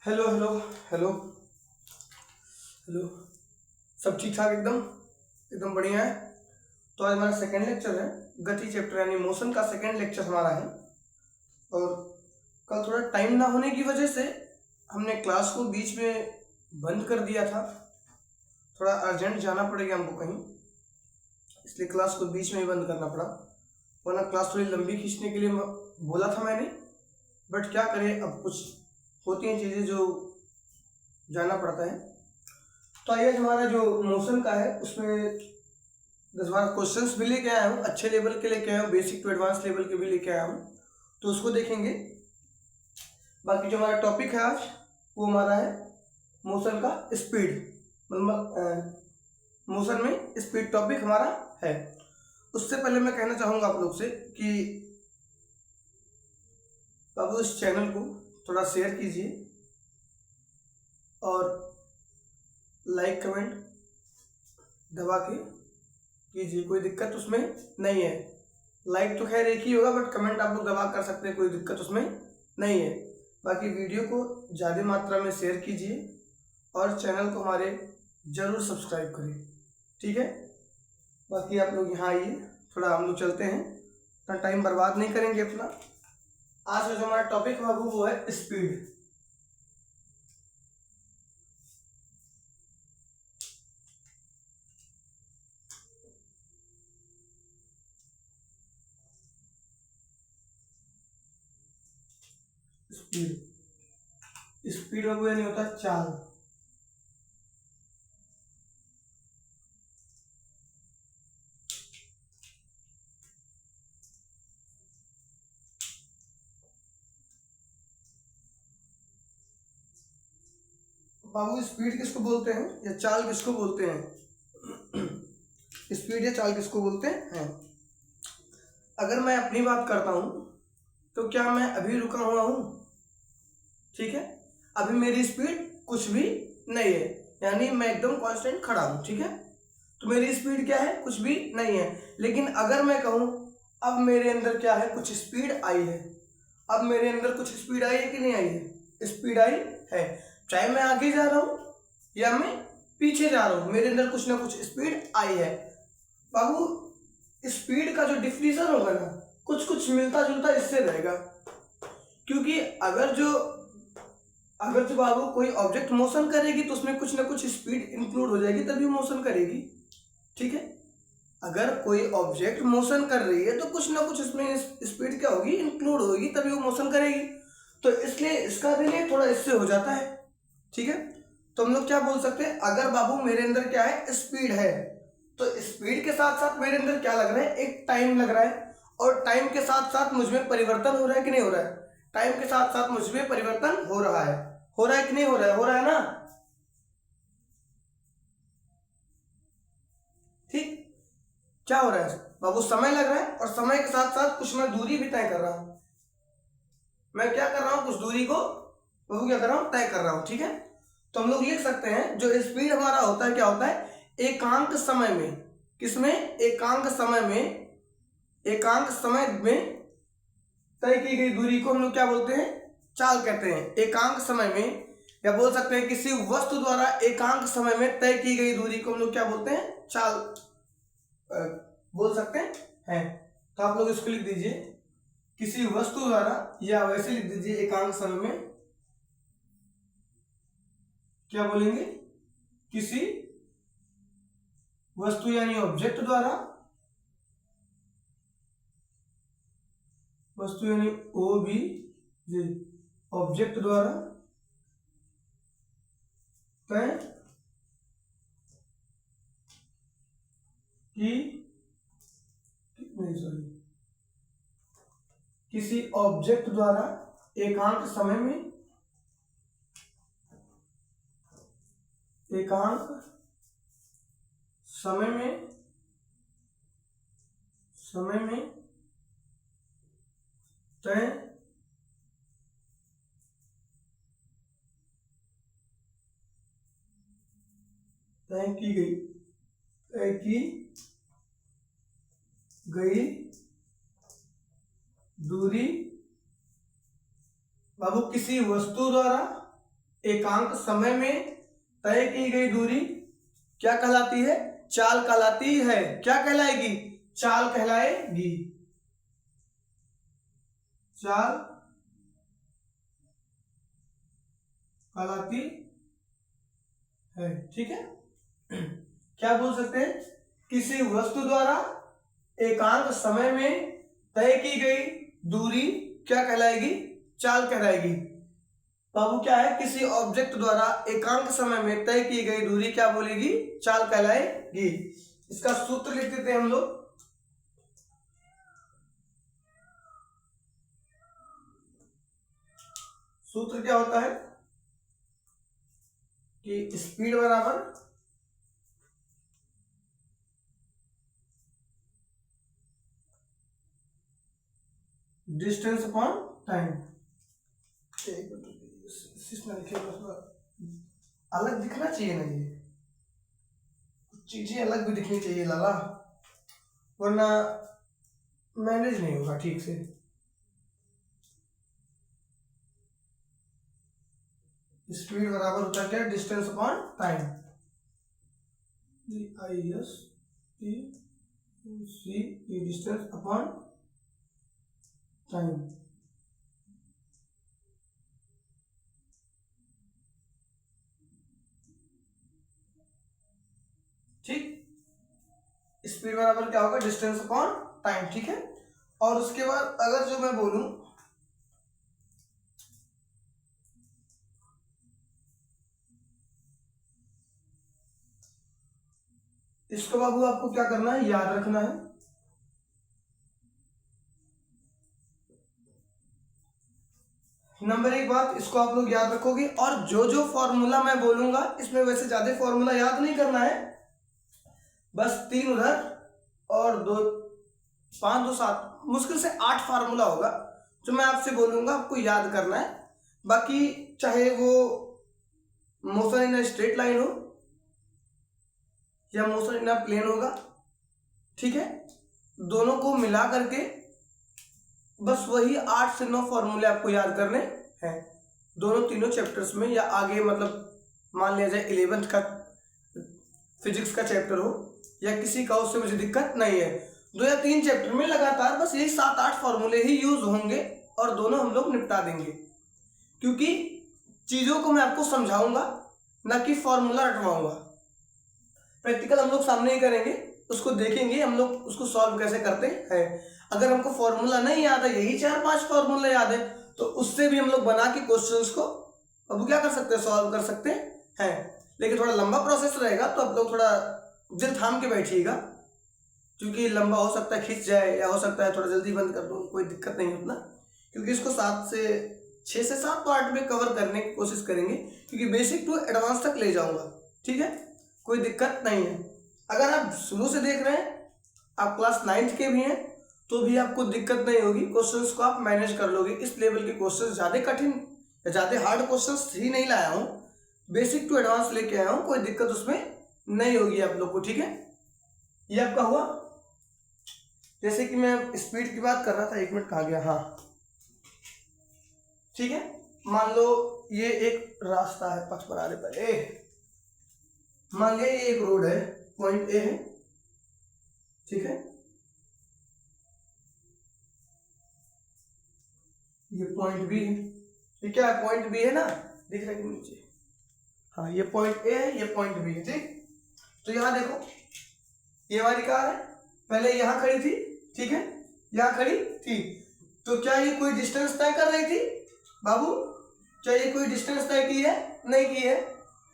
Hello hello hello hello. सब ठीक ठाक एकदम एकदम बढ़िया है। तो आज हमारा सेकंड लेक्चर है, गति चैप्टर यानी मोशन का सेकंड लेक्चर हमारा है। और कल थोड़ा टाइम ना होने की वजह से हमने क्लास को बीच में बंद कर दिया था। थोड़ा अर्जेंट जाना पड़ेगा हमको कहीं, इसलिए क्लास को बीच में ही बंद करना पड़ा, वरना क्लास थोड़ी लंबी खींचने के लिए बोला था मैंने। बट क्या करें, अब कुछ होती हैं चीज़ें जो जाना पड़ता है। तो आइए हमारा जो मोशन का है उसमें 10-12 क्वेश्चंस भी लेके आया हूँ, अच्छे लेवल के लेके आया हूँ, बेसिक टू एडवांस लेवल के भी लेके आया हूँ, तो उसको देखेंगे। बाकी जो हमारा टॉपिक है आज वो हमारा है मोशन का स्पीड, मतलब मोशन में स्पीड टॉपिक हमारा है। उससे पहले मैं कहना चाहूँगा आप लोग से कि बाबू इस चैनल को थोड़ा शेयर कीजिए और लाइक कमेंट दबा के कीजिए, कोई दिक्कत उसमें नहीं है। लाइक तो खैर एक ही होगा, बट कमेंट आप लोग दबा कर सकते हैं, कोई दिक्कत उसमें नहीं है। बाकी वीडियो को ज़्यादा मात्रा में शेयर कीजिए और चैनल को हमारे ज़रूर सब्सक्राइब करिए, ठीक है। बाकी आप लोग यहाँ आइए, थोड़ा हम लोग चलते हैं, इतना टाइम बर्बाद नहीं करेंगे अपना। आज का जो हमारा टॉपिक है वो है स्पीड। स्पीड स्पीड बाबू यानी होता है चाल। बाबू स्पीड किसको बोलते हैं या चाल किसको बोलते हैं? स्पीड या चाल किसको बोलते हैं? अगर मैं अपनी बात करता हूं तो क्या मैं अभी रुका हुआ हूं? ठीक है, अभी मेरी स्पीड कुछ भी नहीं है, यानी मैं एकदम कांस्टेंट खड़ा हूं, ठीक है। तो मेरी स्पीड क्या है? कुछ भी नहीं है। लेकिन अगर मैं कहूं अब मेरे अंदर क्या है, कुछ स्पीड आई है, अब मेरे अंदर कुछ स्पीड आई है कि नहीं आई है? स्पीड आई है, चाहे मैं आगे जा रहा हूं या मैं पीछे जा रहा हूं, मेरे अंदर कुछ ना कुछ स्पीड आई है। बाबू स्पीड का जो डिफिनीशन होगा ना, कुछ कुछ मिलता जुलता इससे रहेगा, क्योंकि अगर जो बाबू कोई ऑब्जेक्ट मोशन करेगी तो उसमें कुछ ना कुछ स्पीड इंक्लूड हो जाएगी, तभी मोशन करेगी, ठीक है। अगर कोई ऑब्जेक्ट मोशन कर रही है तो कुछ ना कुछ उसमें स्पीड क्या होगी, इंक्लूड होगी, तभी वो मोशन करेगी। तो इसलिए इसका रिलेट थोड़ा इससे हो जाता है, ठीक है। तो हम लोग क्या बोल सकते हैं, अगर बाबू मेरे अंदर क्या है, स्पीड है, तो स्पीड के साथ साथ मेरे अंदर क्या लग रहा है, एक टाइम लग रहा है, और टाइम के साथ साथ मुझ में परिवर्तन हो रहा है कि नहीं हो रहा है? टाइम के साथ साथ मुझ में परिवर्तन हो रहा है, हो रहा है कि नहीं हो रहा है? हो रहा है ना, ठीक। क्या हो रहा है बाबू? समय लग रहा है, और समय के साथ साथ कुछ मैं दूरी भी तय कर रहा हूं। मैं क्या कर रहा हूं, कुछ दूरी को बाबू क्या कर रहा हूं, तय कर रहा हूं, ठीक है। तो हम लोग लिख सकते हैं जो स्पीड हमारा होता है, क्या होता है, एकांक समय में, किसमें? एकांक समय में तय की गई दूरी को हम लोग क्या बोलते हैं, चाल कहते हैं। एकांक समय में, या बोल सकते हैं किसी वस्तु द्वारा एकांक समय में तय की गई दूरी को हम लोग क्या बोलते हैं, चाल बोल सकते हैं। तो आप लोग इसको लिख दीजिए, किसी वस्तु द्वारा, या वैसे लिख दीजिए एकांक समय में क्या बोलेंगे, किसी वस्तु यानी ऑब्जेक्ट द्वारा, वस्तु यानी ओ बी जी, ऑब्जेक्ट द्वारा तय की, नहीं सॉरी, किसी ऑब्जेक्ट द्वारा एकांक समय में, एकांक समय में तय की गई, तय की गई दूरी बाबू किसी वस्तु द्वारा एकांक समय में तय की गई दूरी क्या कहलाती है? चाल कहलाती है। क्या कहलाएगी? चाल कहलाएगी। चाल कहलाती है। ठीक है। क्या बोल सकते हैं? किसी वस्तु द्वारा एकांक समय में तय की गई दूरी क्या कहलाएगी? चाल कहलाएगी। बाबू क्या है? किसी ऑब्जेक्ट द्वारा एकांक समय में तय की गई दूरी क्या बोलेगी? चाल कहलाएगी। इसका सूत्र लिख देते हैं हम लोग। सूत्र क्या होता है कि स्पीड बराबर डिस्टेंस अपॉन टाइम। अलग दिखना चाहिए ना, ये चीजें अलग भी दिखनी चाहिए लाला, वरना मैनेज नहीं होगा ठीक से। स्पीड बराबर होता है क्या? Distance upon time. Distance upon time. ठीक। स्पीड बराबर क्या होगा? Distance upon time. ठीक है। और उसके बाद अगर जो मैं बोलूं इसको बाबू आपको क्या करना है? याद रखना है। नंबर एक बात, इसको आप लोग याद रखोगे, और जो जो फॉर्मूला मैं बोलूंगा इसमें वैसे ज्यादा फॉर्मूला याद नहीं करना है, बस 3 उधर और 2 5 2 7 मुश्किल से 8 फार्मूला होगा जो मैं आपसे बोलूंगा, आपको याद करना है। बाकी चाहे वो मोशन इन स्ट्रेट लाइन हो या मोशन इन प्लेन होगा, ठीक है, दोनों को मिला करके बस वही 8 से 9 फॉर्मूले आपको याद करने हैं दोनों तीनों चैप्टर्स में। या आगे मतलब मान लिया जाए 11th का फिजिक्स का चैप्टर हो या किसी का, उससे मुझे दिक्कत नहीं है। 2 या 3 चैप्टर में लगातार बस यही 7-8 फॉर्मूले ही यूज होंगे और दोनों हम लोग निपटा देंगे, क्योंकि चीजों को मैं आपको समझाऊंगा ना कि फॉर्मूला रटवाऊंगा। प्रैक्टिकल हम लोग सामने ही करेंगे, उसको देखेंगे हम लोग उसको सॉल्व कैसे करते हैं। अगर हमको फॉर्मूला नहीं याद है, यही 4-5 फॉर्मूला याद है, तो उससे भी हम लोग बना के क्वेश्चंस को अब क्या कर सकते हैं? सॉल्व कर सकते हैं। लेकिन थोड़ा लंबा प्रोसेस रहेगा, तो आप लोग थोड़ा दिल थाम के बैठिएगा, क्योंकि लंबा हो सकता है खिंच जाए, या हो सकता है थोड़ा जल्दी बंद कर दूँ, कोई दिक्कत नहीं उतना, क्योंकि इसको 6 से 7 पार्ट में कवर करने की कोशिश करेंगे, क्योंकि बेसिक टू एडवांस तक ले जाऊंगा। ठीक है, कोई दिक्कत नहीं है। अगर आप शुरू से देख रहे हैं, आप क्लास 9th के भी हैं, तो भी आपको दिक्कत नहीं होगी, क्वेश्चंस को आप मैनेज कर लोगे। इस लेवल के क्वेश्चंस ज़्यादा कठिन या ज़्यादा हार्ड क्वेश्चंस ही नहीं लाया हूँ, बेसिक टू एडवांस लेके आया हूँ, कोई दिक्कत उसमें नहीं होगी आप लोग को। ठीक है, ये आपका हुआ। जैसे कि मैं स्पीड की बात कर रहा था, 1 मिनट कहाँ गया? हाँ ठीक है, मान लो ये एक रास्ता है, पथ बना रहे पहले, मान लिया ये एक रोड है, पॉइंट ए है, ठीक है, ये पॉइंट बी है, ये क्या है? पॉइंट बी है ना, दिख रहा है नीचे? हाँ, ये पॉइंट ए है, ये पॉइंट बी है। ठीक, तो यहाँ देखो, ये हमारी कार है, पहले यहाँ खड़ी थी, ठीक है, यहाँ खड़ी थी, तो क्या ये कोई डिस्टेंस तय कर रही थी बाबू? क्या ये कोई डिस्टेंस तय की है? नहीं की है।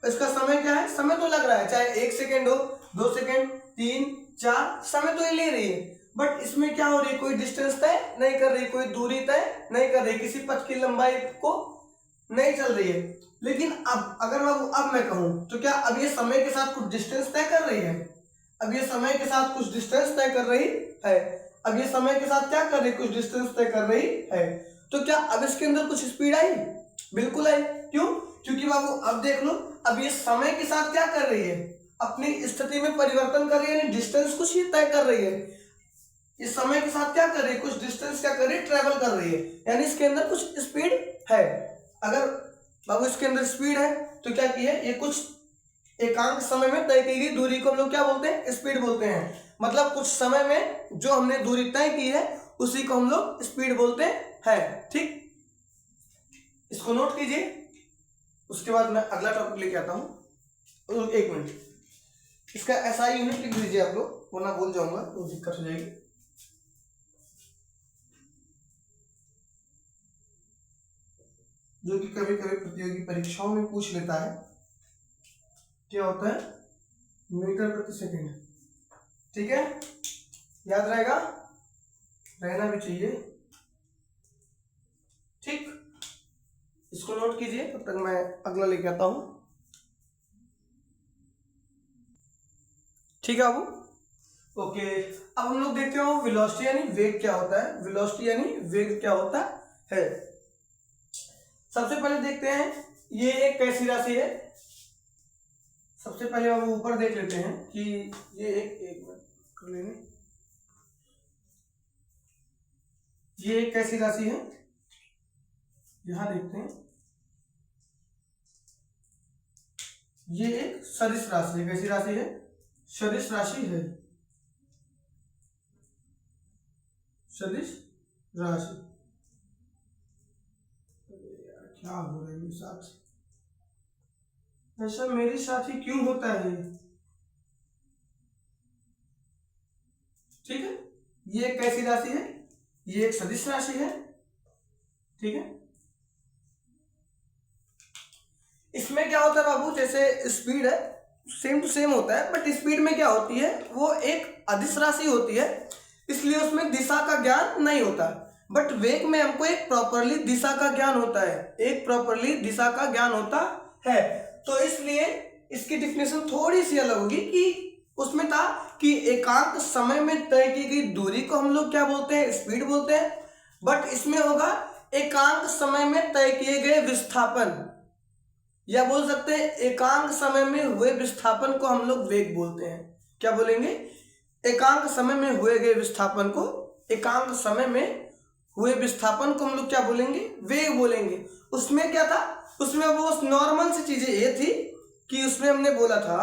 इसका समय क्या है? समय तो लग रहा है, चाहे 1 सेकेंड हो, 2 सेकेंड, 3, 4, समय तो ये ले रही है, बट इसमें क्या हो रही है? कोई डिस्टेंस तय नहीं कर रही, कोई दूरी तय नहीं कर रही, किसी पथ की लंबाई को नहीं चल रही है। लेकिन अब अगर मैं कहूं, तो क्या अब ये समय के साथ कुछ डिस्टेंस तय कर रही है? अब ये समय के साथ कुछ डिस्टेंस तय कर रही है। अब ये समय के साथ क्या कर रही है? कुछ डिस्टेंस तय कर रही है। तो क्या अब इसके अंदर कुछ स्पीड आई? बिल्कुल आई। क्यों? क्योंकि बाबू अब देख लो, अब ये समय के साथ क्या कर रही है? अपनी स्थिति में परिवर्तन कर रही है, यानी डिस्टेंस कुछ ही तय कर रही है। इस समय के साथ क्या कर रही है? कुछ डिस्टेंस क्या कर रही है? ट्रेवल कर रही है, यानी इसके अंदर कुछ स्पीड है। अगर बाबू इसके अंदर स्पीड है, तो क्या की है, ये कुछ एकांक समय में तय की गई दूरी को हम लोग क्या बोलते हैं, स्पीड बोलते हैं। मतलब कुछ समय में जो हमने दूरी तय की है उसी को हम लोग स्पीड बोलते हैं। ठीक, इसको नोट कीजिए। उसके बाद मैं अगला टॉपिक लेके आता हूं। एक मिनट, इसका एसआई यूनिट लिख दीजिए आप लोग, वरना भूल जाऊंगा तो दिक्कत हो जाएगी। जो कि कभी कभी प्रतियोगी परीक्षाओं में पूछ लेता है, क्या होता है, मीटर प्रति सेकंड। ठीक है, याद रहेगा, रहना भी चाहिए। ठीक, इसको नोट कीजिए, तब तक मैं अगला लेके आता हूं। ठीक है बाबू, ओके। अब हम लोग देखते हो वेलोसिटी यानी वेग क्या होता है। वेलोसिटी यानी वेग क्या होता है। सबसे पहले देखते हैं ये एक कैसी राशि है। सबसे पहले हम ऊपर देख लेते हैं कि ये एक मिनट कर लेंगे, ये एक कैसी राशि है, यहां देखते हैं। ये एक सदिश राशि है। कैसी राशि है, सदिश राशि है, सदिश राशि। क्या हो रहा है मेरे साथ, ऐसा मेरे साथ ही क्यों होता है। ठीक है, ये एक कैसी राशि है, ये एक सदिश राशि है। ठीक है, इसमें क्या होता है बाबू, जैसे स्पीड है सेम टू सेम होता है, बट स्पीड में क्या होती है, वो एक अदिश राशि होती है, इसलिए उसमें दिशा का ज्ञान नहीं होता। बट वेग में हमको एक प्रॉपरली दिशा का ज्ञान होता है, एक प्रॉपरली दिशा का ज्ञान होता है। तो इसलिए इसकी डिफिनेशन थोड़ी सी अलग होगी कि उसमें था कि एकांक समय में तय की गई दूरी को हम लोग क्या बोलते हैं, स्पीड बोलते हैं। बट इसमें होगा एकांक समय में तय किए गए विस्थापन, या बोल सकते हैं एकांक समय में हुए विस्थापन को हम लोग वेग बोलते हैं। क्या बोलेंगे, एकांक समय में हुए गए विस्थापन को, एकांक समय में हुए विस्थापन को हम लोग क्या बोलेंगे, वेग बोलेंगे। उसमें क्या था, उसमें वो नॉर्मल सी चीजें ये थी कि उसमें हमने बोला था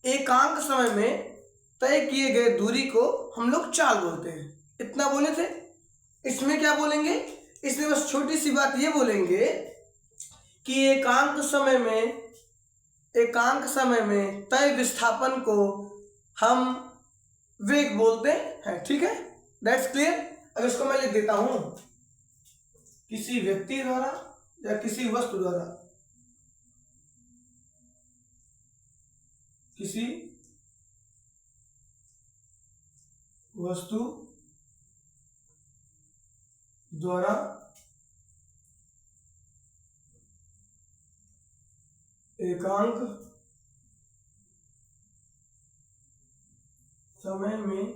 एकांक समय में तय किए गए दूरी को हम लोग चाल बोलते हैं, इतना बोले थे। इसमें क्या बोलेंगे, इसमें बस छोटी सी बात ये बोलेंगे कि एकांक समय में तय विस्थापन को हम वेग बोलते हैं। ठीक है, दैट्स क्लियर। अब इसको मैं लिख देता हूं, किसी व्यक्ति द्वारा या किसी वस्तु द्वारा, किसी वस्तु द्वारा एकांक समय में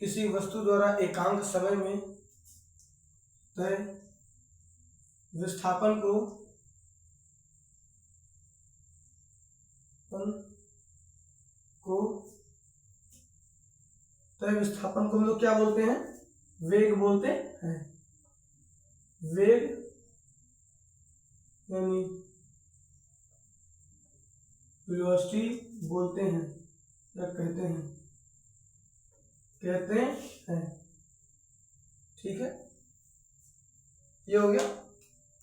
किसी वस्तु द्वारा एकांक समय में तय विस्थापन को हम लोग क्या बोलते हैं, वेग बोलते हैं। वेग यानी वेलोसिटी बोलते हैं या कहते हैं। ठीक है, ये हो गया।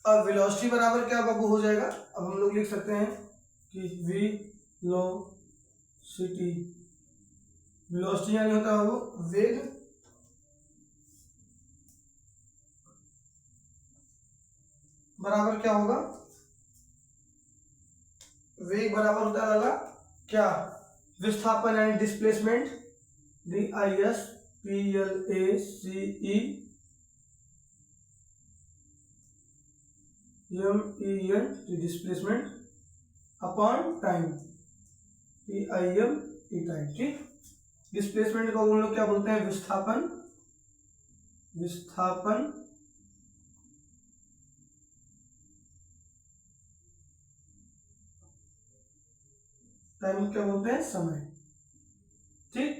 अब वेलोसिटी बराबर क्या बाबू हो जाएगा, अब हम लोग लिख सकते हैं कि वेलोसिटी यानी होता है वो वेग बराबर क्या होगा, वेग बराबर होता है क्या, विस्थापन यानी displacement, DISPLACEMENT displacement upon time, TIM time. ठीक, डिस्प्लेसमेंट को हम लोग क्या बोलते हैं, विस्थापन टाइम क्या बोलते हैं, समय। ठीक,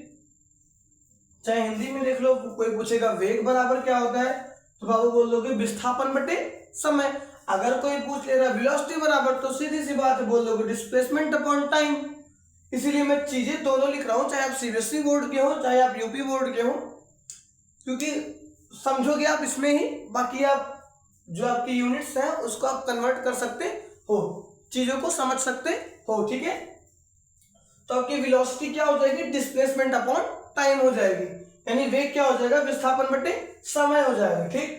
चाहे हिंदी में देख लो, कोई पूछेगा वेग बराबर क्या होता है तो बाबू बोल दोगे विस्थापन बटे समय। अगर कोई पूछ ले रहा वेलोसिटी बराबर, तो सीधी सी बात है बोल दोगे डिस्प्लेसमेंट अपॉन टाइम। इसीलिए मैं चीजें दोनों लिख रहा हूँ, चाहे आप सीबीएसई बोर्ड के हो चाहे आप यूपी बोर्ड के हो, क्योंकि समझोगे आप इसमें ही, बाकी आप जो आपकी यूनिट्स हैं उसको आप कन्वर्ट कर सकते हो, चीजों को समझ सकते हो। ठीक है, तो आपकी वेलोसिटी क्या हो जाएगी, डिस्प्लेसमेंट अपॉन टाइम हो जाएगी, यानी वेग क्या हो जाएगा, विस्थापन बटे समय हो जाएगा। ठीक,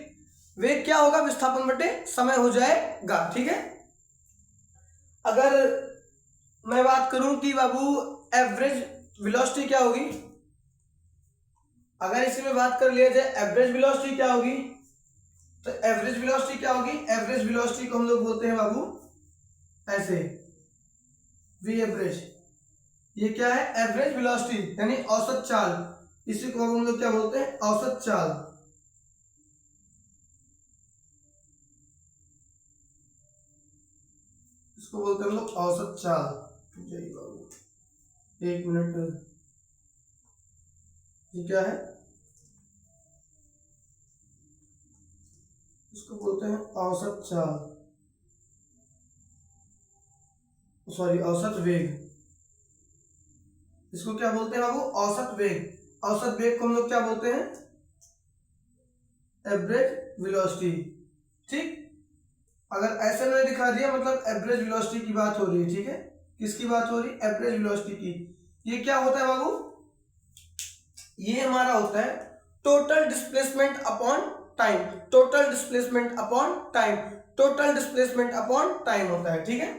वेग क्या होगा, विस्थापन बटे समय हो जाएगा। ठीक है, अगर मैं बात करूं कि बाबू एवरेज वेलोसिटी क्या होगी, अगर इसी में बात कर लिया जाए एवरेज वेलोसिटी क्या होगी, तो एवरेज वेलोसिटी क्या होगी, एवरेज वेलोसिटी को हम लोग बोलते हैं बाबू ऐसे, वी एवरेज। ये क्या है, एवरेज वेलोसिटी यानी औसत चाल, इसी को हम लोग क्या बोलते हैं, औसत चाल। इसको बोलते हैं हम लोग औसत चाल। एक मिनट, ये क्या है, इसको बोलते हैं औसत चाल, सॉरी औसत वेग। इसको क्या बोलते हैं बाबू, औसत वेग। औसत वेग को हम लोग क्या बोलते हैं, एवरेज वेलोसिटी। ठीक, अगर ऐसे मैंने दिखा दिया मतलब एवरेज वेलोसिटी की बात हो रही है। ठीक है, किसकी बात हो रही है, एवरेज वेलोसिटी की। ये क्या होता है बाबू, ये हमारा होता है total displacement upon time, total displacement upon time, total displacement upon time होता है। ठीक है,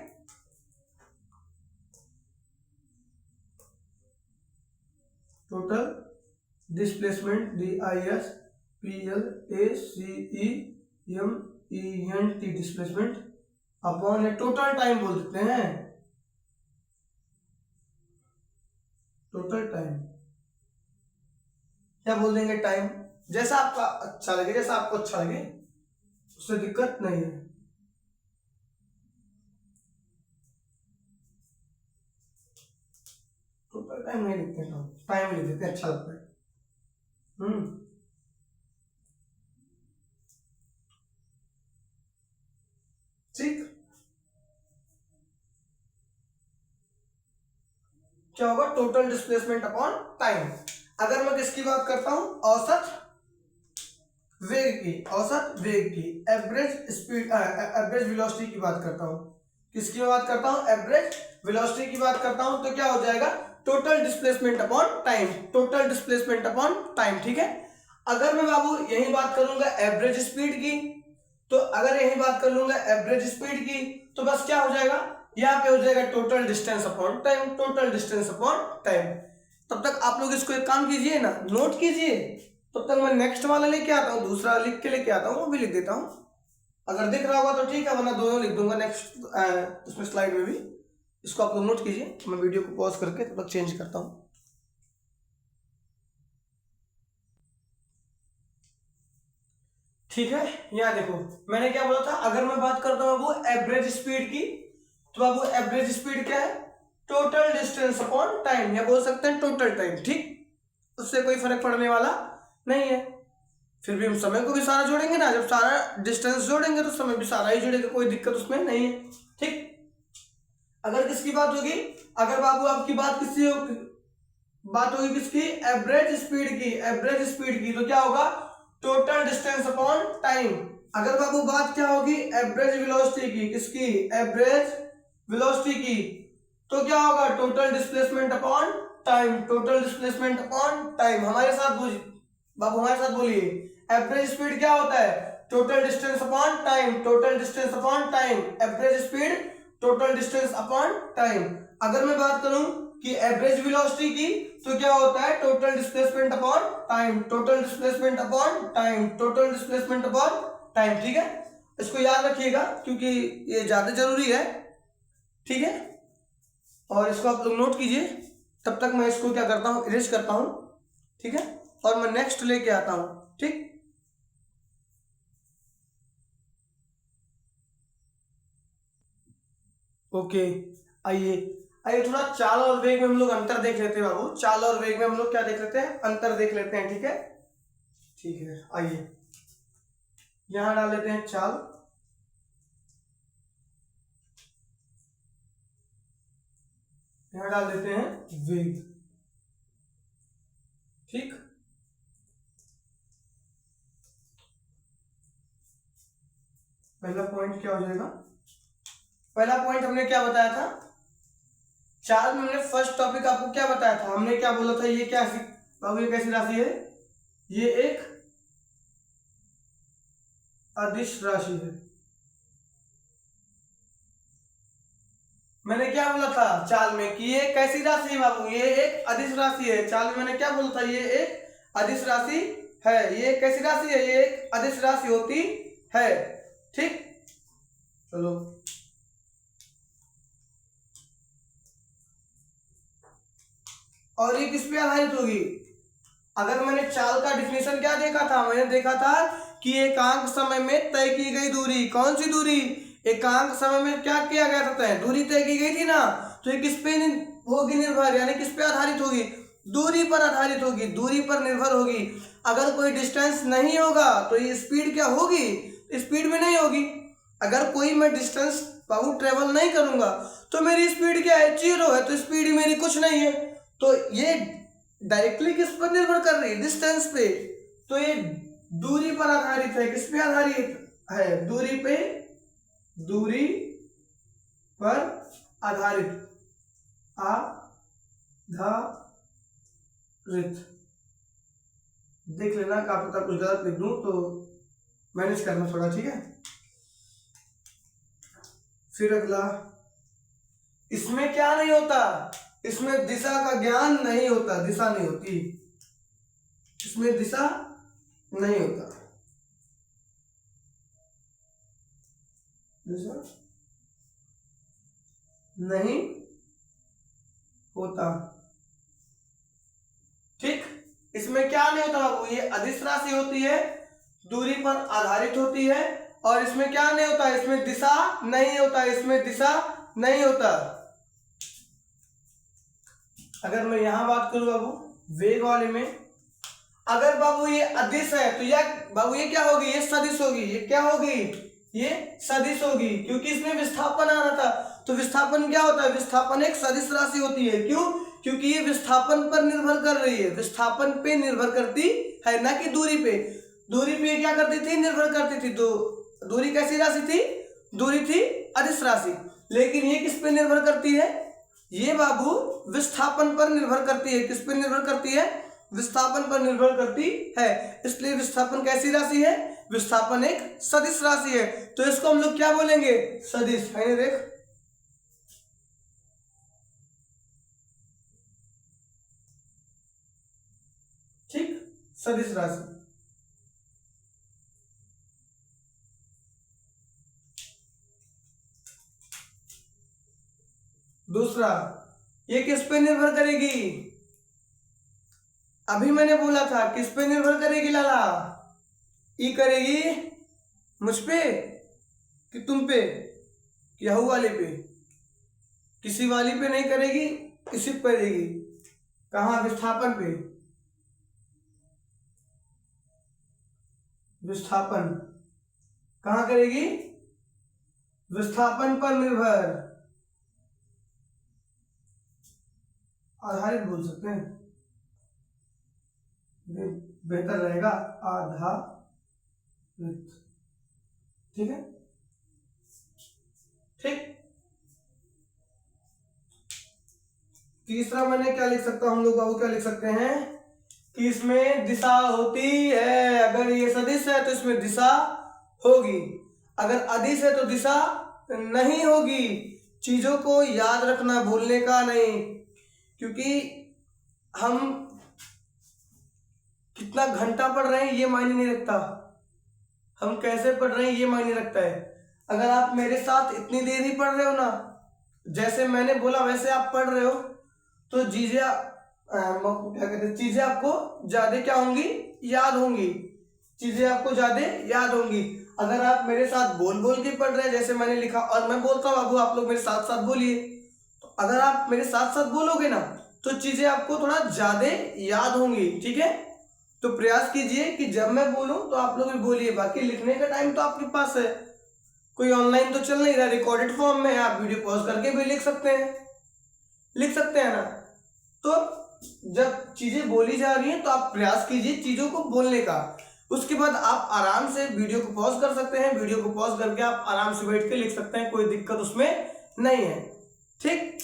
total displacement, DISPLACEMENT displacement upon total time बोल देते हैं, टोटल टाइम क्या बोल देंगे, टाइम। जैसा आपका अच्छा लगे, जैसा आपको अच्छा लगे, उससे दिक्कत नहीं है। टोटल टाइम नहीं लिखते हैं, टाइम लिख देते हैं, अच्छा लगता है। ठीक, क्या होगा, टोटल डिस्प्लेसमेंट अपॉन टाइम। अगर मैं किसकी बात करता हूं, औसत वेग की, औसत वेग की, एवरेज स्पीड, एवरेज वेलोसिटी की बात करता हूं, किसकी बात करता हूं, एवरेज वेलोसिटी की बात करता हूं, तो क्या हो जाएगा, total displacement upon time, total displacement upon time. ठीक है, अगर मैं बाबू यही बात करूंगा एवरेज स्पीड की, तो अगर यही बात कर लूंगा एवरेज स्पीड की, तो बस क्या हो जाएगा, यहाँ पे हो जाएगा total distance upon time, total distance upon time. तब तक आप लोग इसको एक काम कीजिए ना, नोट कीजिए, तब तक मैं नेक्स्ट वाला लेके आता हूँ, दूसरा लिख के लेके आता हूँ, वो भी लिख देता हूँ। अगर दिख रहा होगा तो ठीक है, वरना दोनों लिख दूंगा नेक्स्ट उसमें स्लाइड में भी। इसको आप लोग नोट कीजिए, मैं वीडियो को पॉज करके तब तक चेंज करता हूँ। ठीक है, यहाँ देखो मैंने क्या बोला था, अगर मैं बात करता हूँ बाबू एवरेज स्पीड की, तो बाबू एवरेज स्पीड क्या है, टोटल डिस्टेंस अपॉन टाइम, या बोल सकते हैं टोटल टाइम। ठीक, उससे कोई फर्क पड़ने वाला नहीं है। फिर भी हम समय को भी सारा जोड़ेंगे ना, जब सारा डिस्टेंस जोड़ेंगे तो समय भी सारा ही जुड़ेगा, कोई दिक्कत उसमें नहीं है। ठीक, अगर किसकी बात होगी, अगर बाबू आपकी बात किसकी बात होगी, किसकी, एवरेज स्पीड की, एवरेज स्पीड की, तो क्या होगा, टोटल डिस्टेंस अपॉन टाइम। अगर बाबू बात क्या होगी, एवरेज वेलोसिटी की, किसकी, एवरेज वेलोसिटी की, तो क्या होगा, total displacement upon time, total displacement upon time. हमारे साथ बाबू हमारे साथ बोलिए, एवरेज स्पीड क्या होता है, total distance upon time, total distance upon time, average speed total distance upon time. अगर मैं बात करूं कि एवरेज वेलोसिटी की, तो क्या होता है, total displacement upon time, total displacement upon time, total displacement upon time. ठीक है, इसको याद रखिएगा क्योंकि ये ज्यादा जरूरी है। ठीक है, और इसको आप लोग नोट कीजिए, तब तक मैं इसको क्या करता हूँ, इरेज करता हूँ। ठीक है, और मैं नेक्स्ट लेके आता हूँ। ठीक, ओके, आइए आइए थोड़ा चाल और वेग में हम लोग अंतर देख लेते हैं बाबू, चाल और वेग में हम लोग क्या देख लेते हैं, अंतर देख लेते हैं। ठीक है, ठीक है, आइए यहां डाल देते हैं चाल, यहां डाल देते हैं वेग। ठीक, पहला पॉइंट क्या हो जाएगा? पहला पॉइंट हमने क्या बताया था? चाल में हमने फर्स्ट टॉपिक आपको क्या बताया था? हमने क्या बोला था? ये क्या बाबू, ये कैसी राशि है? ये एक अदिश राशि है। मैंने क्या बोला था चाल में कि ये कैसी राशि है बाबू? ये एक अदिश राशि है। चाल में मैंने क्या बोला था? ये एक अदिश राशि है। ये कैसी राशि है? ये एक अदिश राशि होती है। ठीक, चलो और ये किस पे आधारित होगी? अगर मैंने चाल का डिफिनेशन क्या देखा था? मैंने देखा था कि एकांक समय में तय की गई दूरी। कौन सी दूरी? एकांक समय में क्या किया गया था तय? दूरी तय की गई थी ना। तो ये किस पे होगी निर्भर, यानी किस पे आधारित होगी? दूरी पर आधारित होगी, दूरी पर निर्भर होगी। अगर कोई डिस्टेंस नहीं होगा तो ये स्पीड क्या होगी? स्पीड में नहीं होगी। अगर कोई मैं डिस्टेंस बाबू ट्रेवल नहीं करूंगा तो मेरी स्पीड क्या है? 0 है। तो स्पीड मेरी कुछ नहीं है। तो ये डायरेक्टली किस पर निर्भर कर रही है? डिस्टेंस पे। तो ये दूरी पर आधारित है। किस पे आधारित है? दूरी पे, दूरी पर आधारित, आधारित। देख लेना, क्या पता कुछ गलत लिख दूं तो मैनेज करना थोड़ा, ठीक है। फिर अगला, इसमें क्या नहीं होता? इसमें दिशा का ज्ञान नहीं होता, दिशा नहीं होती, इसमें दिशा नहीं होता, दिशा नहीं होता। ठीक, इसमें क्या नहीं होता बाबू? ये अदिश राशि होती है, दूरी पर आधारित होती है, और इसमें क्या नहीं होता? इसमें दिशा नहीं होता, इसमें दिशा नहीं होता। अगर मैं यहां बात करूं बाबू वेग वाले में, अगर बाबू ये अदिश है तो यह बाबू ये क्या होगी? ये सदिश होगी। ये क्या होगी? ये सदिश होगी, क्योंकि इसमें विस्थापन आना था। तो विस्थापन क्या होता है? विस्थापन एक सदिश राशि होती है। क्यों? क्योंकि ये विस्थापन पर निर्भर कर रही है, विस्थापन पे निर्भर करती है, ना कि दूरी पे। दूरी पे क्या करती थी? निर्भर करती थी। तो दूरी कैसी राशि थी? दूरी थी अदिश राशि। लेकिन ये किस पे निर्भर करती है? ये बाबू विस्थापन पर निर्भर करती है। किस पे निर्भर करती है? विस्थापन पर निर्भर करती है। इसलिए विस्थापन कैसी राशि है? विस्थापन एक सदिश राशि है। तो इसको हम लोग क्या बोलेंगे? सदिश। है, देख, ठीक, सदिश राशि। दूसरा, ये किस पे निर्भर करेगी? अभी मैंने बोला था किस पे निर्भर करेगी लाला? ई करेगी मुझ पे कि तुम पे, कि यहू वाले पे? किसी वाली पे नहीं करेगी, इसी पे करेगी। कहाँ? विस्थापन पे। विस्थापन कहाँ करेगी? विस्थापन पर निर्भर, आधारित बोल सकते हैं, बेहतर रहेगा, आधारित। ठीक है, ठीक। तीसरा मैंने क्या लिख सकता हूं? हम लोग बाबू क्या लिख सकते हैं कि इसमें दिशा होती है। अगर ये सदिश है तो इसमें दिशा होगी, अगर अदिश है तो दिशा नहीं होगी। चीजों को याद रखना, भूलने का नहीं, क्योंकि हम कितना घंटा पढ़ रहे हैं ये मायने नहीं रखता, हम कैसे पढ़ रहे हैं ये मायने रखता है। अगर आप मेरे साथ इतनी देर ही पढ़ रहे हो ना, जैसे मैंने बोला वैसे आप पढ़ रहे हो, तो चीजें क्या कहते हैं, चीजें आपको ज्यादा क्या होंगी? याद होंगी, चीजें आपको ज्यादा याद होंगी। अगर आप मेरे साथ बोल बोल के पढ़ रहे हैं, जैसे मैंने लिखा और मैं बोलता हूँ बाबू आप लोग मेरे साथ साथ बोलिए, तो अगर आप मेरे साथ साथ बोलोगे ना तो चीजें आपको थोड़ा ज्यादा याद होंगी। ठीक है, तो प्रयास कीजिए कि जब मैं बोलूं तो आप लोग भी बोलिए। बाकी लिखने का टाइम तो आपके पास है, कोई ऑनलाइन तो चल नहीं रहा, रिकॉर्डेड फॉर्म में आप वीडियो पॉज करके भी लिख सकते हैं, लिख सकते हैं ना। तो जब चीजें बोली जा रही हैं तो आप प्रयास कीजिए चीजों को बोलने का। उसके बाद आप आराम से वीडियो को पॉज कर सकते हैं, वीडियो को पॉज करके आप आराम से बैठ के लिख सकते हैं, कोई दिक्कत उसमें नहीं है, ठीक।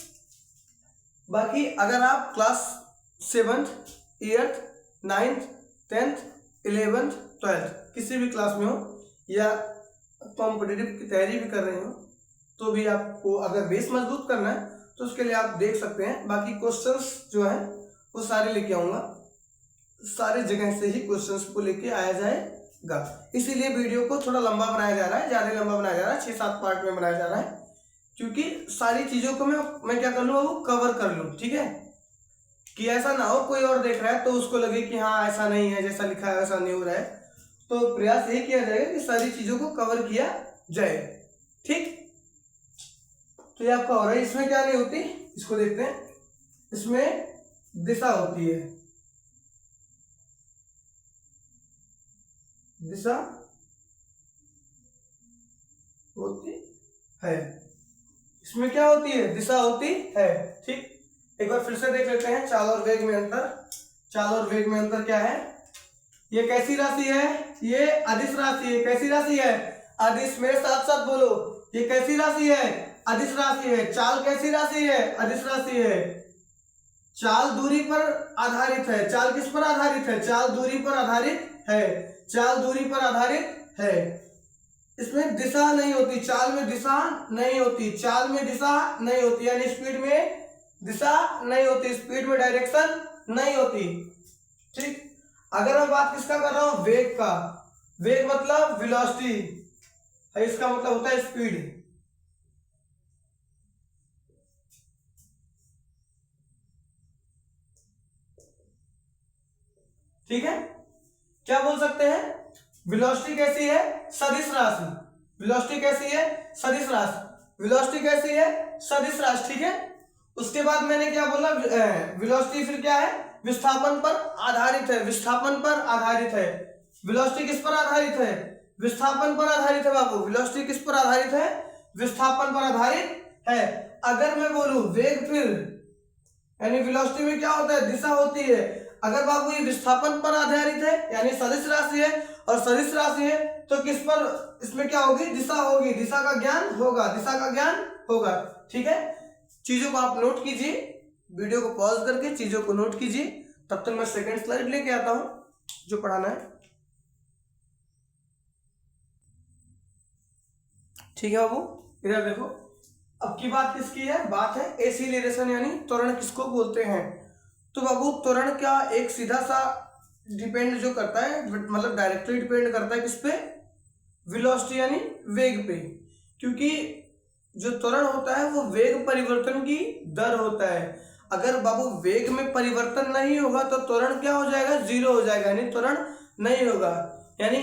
बाकी अगर आप class 7th 8th 9th 10th 11th 12th किसी भी क्लास में हो या कॉम्पिटिटिव की तैयारी भी कर रहे हो तो भी आपको अगर बेस मजबूत करना है तो उसके लिए आप देख सकते हैं। बाकी क्वेश्चंस जो है वो सारे लेके आऊँगा, सारे जगह से ही क्वेश्चंस को लेके आया जाएगा। इसीलिए वीडियो को थोड़ा लंबा बनाया जा रहा है, ज़्यादा लंबा बनाया जा रहा है, 6-7 पार्ट में बनाया जा रहा है, क्योंकि सारी चीज़ों को मैं क्या कर लूँ, वो कवर कर लूँ, ठीक है। कि ऐसा ना हो कोई और देख रहा है तो उसको लगे कि हाँ ऐसा नहीं है, जैसा लिखा है वैसा नहीं हो रहा है। तो प्रयास यही किया जाएगा कि सारी चीज़ों को कवर किया जाए, ठीक। तो ये आपका हो रहा है। इसमें क्या नहीं होती, इसको देखते हैं। इसमें दिशा होती है, दिशा होती है। इसमें क्या होती है, दिशा होती है, ठीक। एक बार फिर से देख लेते हैं चाल और वेग में अंतर। चाल और वेग में अंतर क्या है, ये कैसी राशि है, ये अदिश राशि है। कैसी राशि है, अदिश। मेरे साथ साथ बोलो, ये कैसी राशि है, अदिश राशि है। चाल कैसी राशि है, अदिश राशि है। चाल दूरी पर आधारित है। चाल किस पर आधारित है, चाल दूरी पर आधारित है, चाल दूरी पर आधारित है। इसमें दिशा नहीं होती, चाल में दिशा नहीं होती, चाल में दिशा नहीं होती, यानी स्पीड में दिशा नहीं होती, स्पीड में डायरेक्शन नहीं होती, ठीक। अगर मैं बात किसका कर रहा हूं, वेग का। वेग मतलब वेलोसिटी है, इसका मतलब होता है स्पीड। ठीक है, क्या बोल सकते हैं, वेलोसिटी कैसी है, सदिश राशि। वेलोसिटी कैसी है, सदिश राशि। वेलोसिटी कैसी है, सदिश राशि, ठीक है। उसके बाद मैंने क्या बोला, वेलोसिटी फिर क्या है, विस्थापन पर आधारित है, विस्थापन पर आधारित है। वेलोसिटी किस पर आधारित है, विस्थापन पर आधारित है बाबू। वेलोसिटी किस पर आधारित है, विस्थापन पर आधारित है। अगर मैं बोलूं वेग, फिर यानी वेलोसिटी में क्या होता है, दिशा होती है। अगर बाबू ये विस्थापन पर आधारित है यानी सदिश राशि है, और सदिश राशि है तो किस पर, इसमें क्या होगी, दिशा होगी, दिशा का ज्ञान होगा, दिशा का ज्ञान होगा, ठीक है। चीजों को आप नोट कीजिए, वीडियो को पॉज करके चीजों को नोट कीजिए। तब तक मैं सेकंड स्लाइड लेके आता हूं जो पढ़ाना है, ठीक है बाबू। इधर देखो, अब की बात किसकी है, बात है एसिलेरेशन यानी त्वरण किसको बोलते हैं। तो बाबू त्वरण क्या एक सीधा सा डिपेंड जो करता है, मतलब डायरेक्टली डिपेंड करता है किस पे, वेलोसिटी यानी वेग पे। क्योंकि जो त्वरण होता है वो वेग परिवर्तन की दर होता है। अगर बाबू वेग में परिवर्तन नहीं होगा तो त्वरण क्या हो जाएगा, जीरो हो जाएगा, यानी त्वरण नहीं होगा। यानी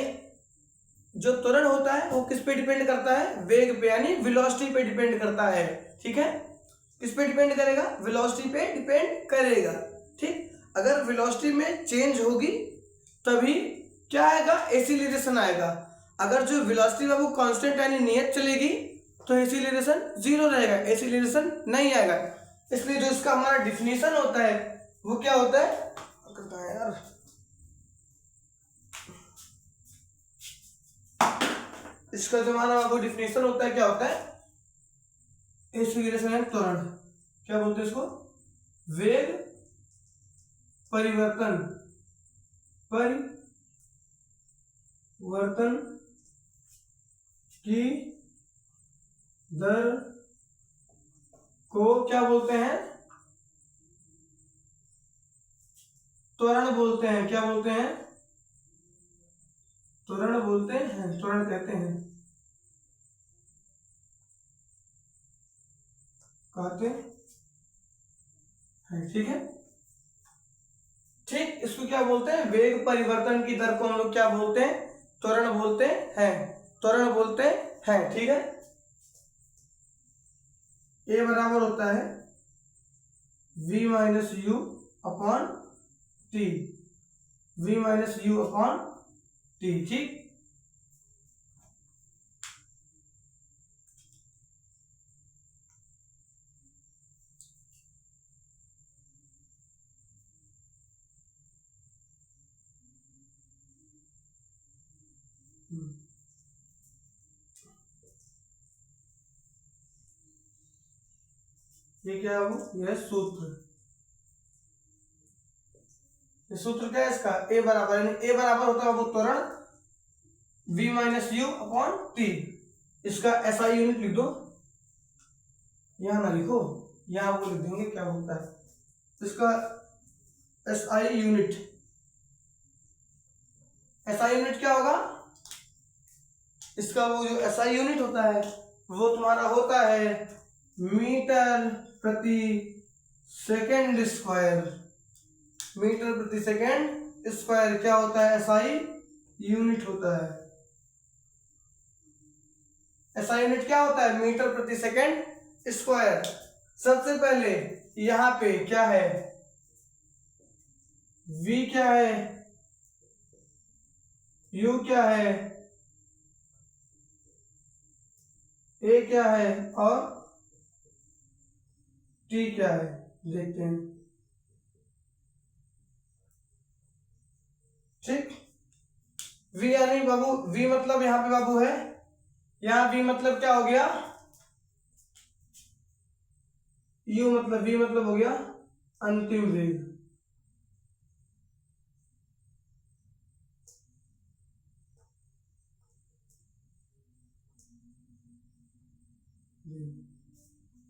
जो त्वरण होता है वो किस पे डिपेंड करता है, वेग पे यानी वेलोसिटी पे डिपेंड करता है, ठीक है। किस पे डिपेंड करेगा, वेलोसिटी पे डिपेंड करेगा, ठीक। अगर वेलोसिटी में चेंज होगी तभी क्या आएगा, एसिलेरेशन आएगा। अगर जो वेलोसिटी है वो कांस्टेंट यानी नियत चलेगी तो एसिलेरेशन जीरो रहेगा, एसिलेरेशन नहीं आएगा। इसलिए जो इसका हमारा डिफिनीशन होता है वो क्या होता है, करता है यार, इसका जो हमारा वो डिफिनेशन होता है क्या होता है, एसिलेरेशन एंड त्वरण, क्या बोलते हैं इसको, वेग परिवर्तन, परिवर्तन की दर को क्या बोलते हैं, त्वरण बोलते हैं। क्या बोलते हैं, त्वरण बोलते हैं, त्वरण कहते हैं, कहते हैं, ठीक है। ठीक, इसको क्या बोलते हैं, वेग परिवर्तन की दर को हम लोग क्या बोलते हैं, त्वरण बोलते हैं, त्वरण बोलते हैं, ठीक है। ए बराबर होता है v - u upon T. v minus you upon T. ठीक, ये क्या है वो, यह सूत्र। ये सूत्र क्या है इसका, ए बराबर, यानी ए बराबर होता है वो त्वरण v minus you upon T. इसका एसआई यूनिट लिख दो, यहां ना लिखो, यहां वो लिख देंगे क्या होता है इसका एसआई यूनिट। एसआई यूनिट क्या होगा इसका, वो जो एसआई यूनिट होता है वो तुम्हारा होता है मीटर प्रति सेकेंड स्क्वायर। मीटर प्रति सेकेंड स्क्वायर क्या होता है, एसआई यूनिट होता है। एसआई यूनिट क्या होता है, मीटर प्रति सेकेंड स्क्वायर। सबसे पहले यहां पे क्या है, v क्या है, u क्या है, a क्या है और t क्या है, देखते हैं। ठीक, v यानी बाबू, v मतलब यहां पे बाबू है, यहां v मतलब क्या हो गया, u मतलब, v मतलब हो गया अंतिम वेग।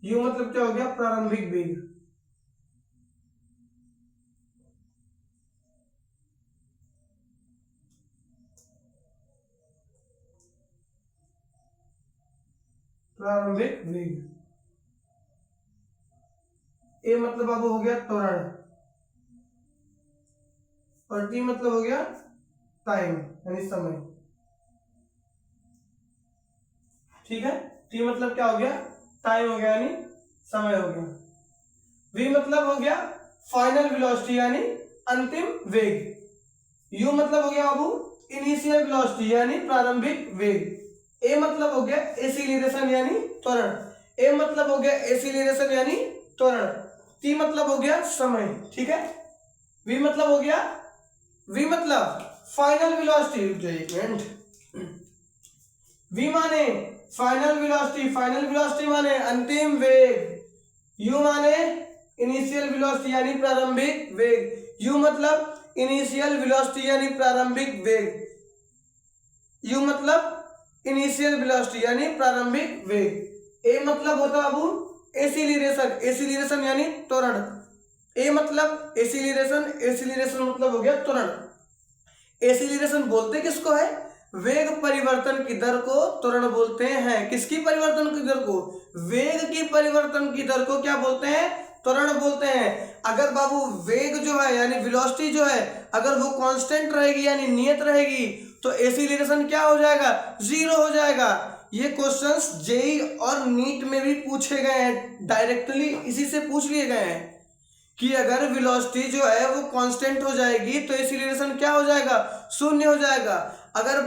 u मतलब क्या हो गया, प्रारंभिक वेग। प्रारंभिक वेग। ए मतलब अब हो गया त्वरण और टी मतलब हो गया टाइम यानी समय। ठीक है, टी मतलब क्या हो गया, टाइम हो गया यानी समय हो गया। वी मतलब हो गया फाइनल वेलोसिटी यानी अंतिम वेग। यू मतलब हो गया बाबू इनिशियल वेलोसिटी यानी प्रारंभिक वेग। ए मतलब हो गया एसिलेरेशन यानी त्वरण। ए मतलब हो गया एसिलेरेशन यानी त्वरण। टी मतलब हो गया समय। ठीक है, वी मतलब हो गया, वी मतलब फाइनल वेलोसिटी। वी माने फाइनल वेलोसिटी, फाइनल वेलोसिटी माने अंतिम वेग। यू माने इनिशियल वेलोसिटी यानी प्रारंभिक वेग। यू मतलब इनिशियल वेलोसिटी यानी प्रारंभिक वेग। यू मतलब इनिशियल वेलोसिटी यानी प्रारंभिक वेग। ए मतलब होता है बाबू एसिलेरेशन, एसिलेरेशन यानी त्वरण। ए मतलब एसिलेरेशन, एसिलेरेशन मतलब हो गया त्वरण। एसिलेरेशन बोलते किसको है, वेग परिवर्तन की दर को त्वरण बोलते हैं। किसकी परिवर्तन की दर को, वेग की परिवर्तन की दर को क्या बोलते हैं, त्वरण बोलते हैं। अगर बाबू वेग जो है यानी वेलोसिटी जो है अगर वो कांस्टेंट रहेगी यानी नियत रहेगी तो एसिलेरेशन क्या हो जाएगा, जीरो हो जाएगा। ये क्वेश्चंस जेई और नीट में भी पूछे गए हैं, डायरेक्टली इसी से पूछ लिए गए हैं कि अगर वेलोसिटी जो है वो कांस्टेंट हो जाएगी तो एसिलेरेशन क्या हो जाएगा, शून्य हो जाएगा। अगर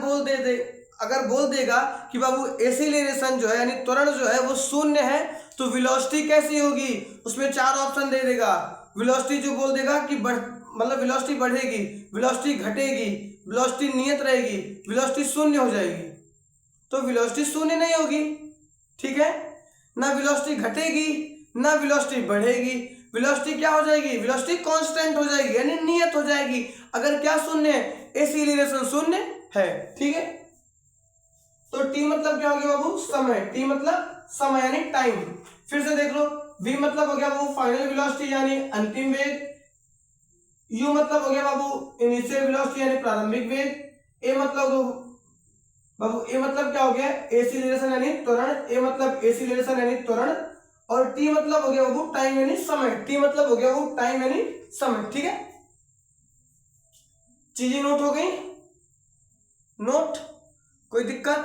बोल देगा कि बाबू एसिलेरेशन जो है यानी त्वरण जो है वो शून्य है तो वेलोसिटी कैसी होगी, उसमें चार ऑप्शन दे देगा। वेलोसिटी जो बोल देगा कि मतलब वेलोसिटी बढ़ेगी, वेलोसिटी घटेगी, वेलोसिटी नियत रहेगी, वेलोसिटी शून्य हो जाएगी। तो वेलोसिटी शून्य नहीं होगी, ठीक है, ना वेलोसिटी घटेगी ना वेलोसिटी बढ़ेगी। वेलोसिटी क्या हो जाएगी, वेलोसिटी कांस्टेंट हो जाएगी यानी नियत हो जाएगी। अगर क्या शून्य है, एसिलेरेशन शून्य है। ठीक है, तो टी मतलब क्या हो गया बाबू, समय। टी मतलब समय यानी टाइम। फिर से देख लो, वी मतलब हो गया बाबू फाइनल वेलोसिटी यानी अंतिम वेग। यू मतलब हो गया बाबू इनिशियल वेलोसिटी यानी प्रारंभिक वेग। ए मतलब बाबू, ए मतलब क्या हो गया, एसिलेरेशन यानी त्वरण। ए मतलब एसिलेरेशन यानी त्वरण और टी मतलब हो गया बाबू टाइम यानी समय। टी मतलब हो गया बाबू टाइम यानी समय। ठीक है, चीजें नोट हो गई, नोट, कोई दिक्कत,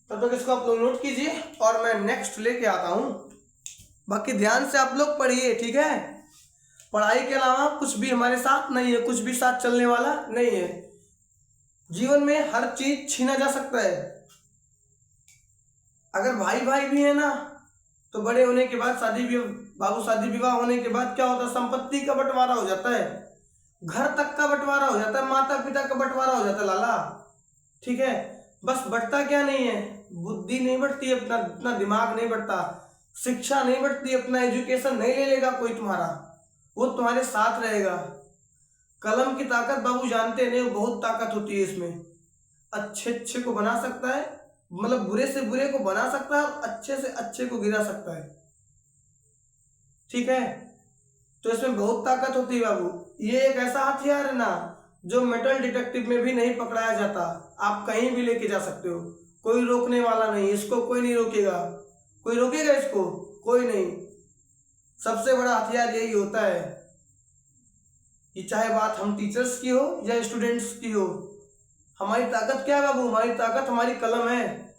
तब तक इसको आप लोग नोट कीजिए और मैं नेक्स्ट लेके आता हूं। बाकी ध्यान से आप लोग पढ़िए, ठीक है। पढ़ाई के अलावा कुछ भी हमारे साथ नहीं है, कुछ भी साथ चलने वाला नहीं है। जीवन में हर चीज छीना जा सकता है। अगर भाई भाई भी है ना, तो बड़े होने के बाद शादी विवाह होने के बाद क्या होता है, संपत्ति का बंटवारा हो जाता है, घर तक का बंटवारा हो जाता है, माता पिता का बंटवारा हो जाता है लाला। ठीक है, बस बढ़ता क्या नहीं है, बुद्धि नहीं बढ़ती, अपना दिमाग नहीं बढ़ता, शिक्षा नहीं बढ़ती, अपना एजुकेशन नहीं ले लेगा कोई तुम्हारा, वो तुम्हारे साथ रहेगा। कलम की ताकत बाबू जानते नहीं, बहुत ताकत होती है इसमें। अच्छे को बना सकता है, मतलब बुरे से बुरे को बना सकता है, और अच्छे से अच्छे को गिरा सकता है। ठीक है, तो इसमें बहुत ताकत होती है बाबू। ये एक ऐसा हथियार है ना जो मेटल डिटेक्टिव में भी नहीं पकड़ाया जाता, आप कहीं भी लेके जा सकते हो, कोई रोकने वाला नहीं, इसको कोई नहीं रोकेगा। कोई रोकेगा इसको? कोई नहीं। सबसे बड़ा हथियार यही होता है कि चाहे बात हम टीचर्स की हो या स्टूडेंट्स की हो, हमारी ताकत क्या है बाबू? हमारी ताकत हमारी कलम है।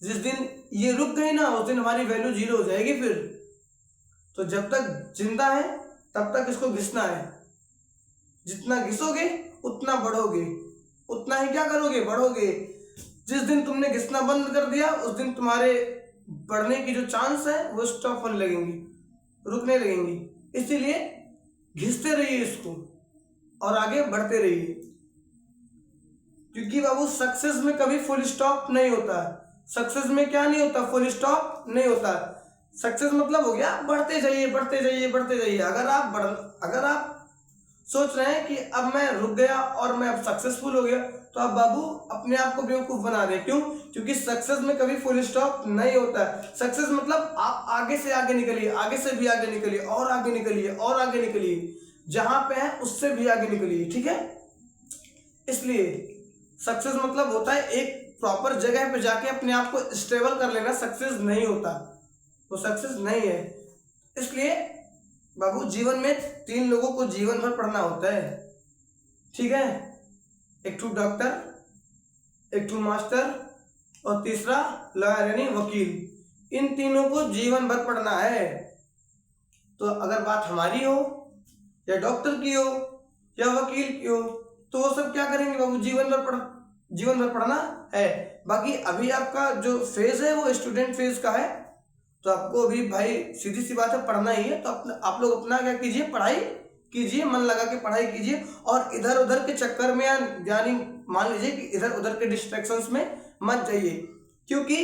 जिस दिन ये रुक गई ना, उस दिन हमारी वैल्यू जीरो हो जाएगी फिर। तो जब तक जिंदा है तब तक इसको घिसना है। जितना घिसोगे उतना बढ़ोगे, उतना ही क्या करोगे, बढ़ोगे। जिस दिन तुमने घिसना बंद कर दिया, उस दिन तुम्हारे बढ़ने की जो चांस है वो स्टॉप होने लगेंगी, रुकने लगेंगी। इसीलिए घिसते रहिए इसको और आगे बढ़ते रहिए, क्योंकि बाबू सक्सेस में कभी फुल स्टॉप नहीं होता। सक्सेस में क्या नहीं होता? फुल स्टॉप नहीं होता। सक्सेस मतलब हो गया बढ़ते जाइए, बढ़ते जाइए, बढ़ते जाइए। अगर आप सोच रहे हैं कि अब मैं रुक गया और मैं अब सक्सेसफुल हो गया, तो आप बाबू अपने आप को बेवकूफ बना रहे हैं। क्यों? क्योंकि सक्सेस में कभी फुल स्टॉप नहीं होता है। सक्सेस मतलब आप आगे से आगे निकलिए, आगे से भी आगे निकलिए, और आगे निकलिए, और आगे निकलिए, जहां पे है उससे भी आगे निकलिए। ठीक है, इसलिए सक्सेस मतलब होता है एक प्रॉपर जगह पे जाके अपने आप को स्टेबल कर लेना। सक्सेस नहीं होता, वो सक्सेस नहीं है। इसलिए बाबू जीवन में 3 लोगों को जीवन भर पढ़ना होता है। ठीक है, एक टू डॉक्टर, एक टू मास्टर, और तीसरा लॉयर यानी वकील। इन तीनों को जीवन भर पढ़ना है। तो अगर बात हमारी हो या डॉक्टर की हो या वकील की हो, तो वो सब क्या करेंगे बाबू? जीवन भर पढ़ना है। बाकी अभी आपका जो फेज है वो स्टूडेंट फेज का है, तो आपको अभी भाई सीधी सी बात है, पढ़ना ही है। तो आप लोग अपना क्या कीजिए, पढ़ाई कीजिए, मन लगा के पढ़ाई कीजिए, और इधर उधर के चक्कर में यानी मान लीजिए कि इधर उधर के डिस्ट्रैक्शंस में मत जाइए, क्योंकि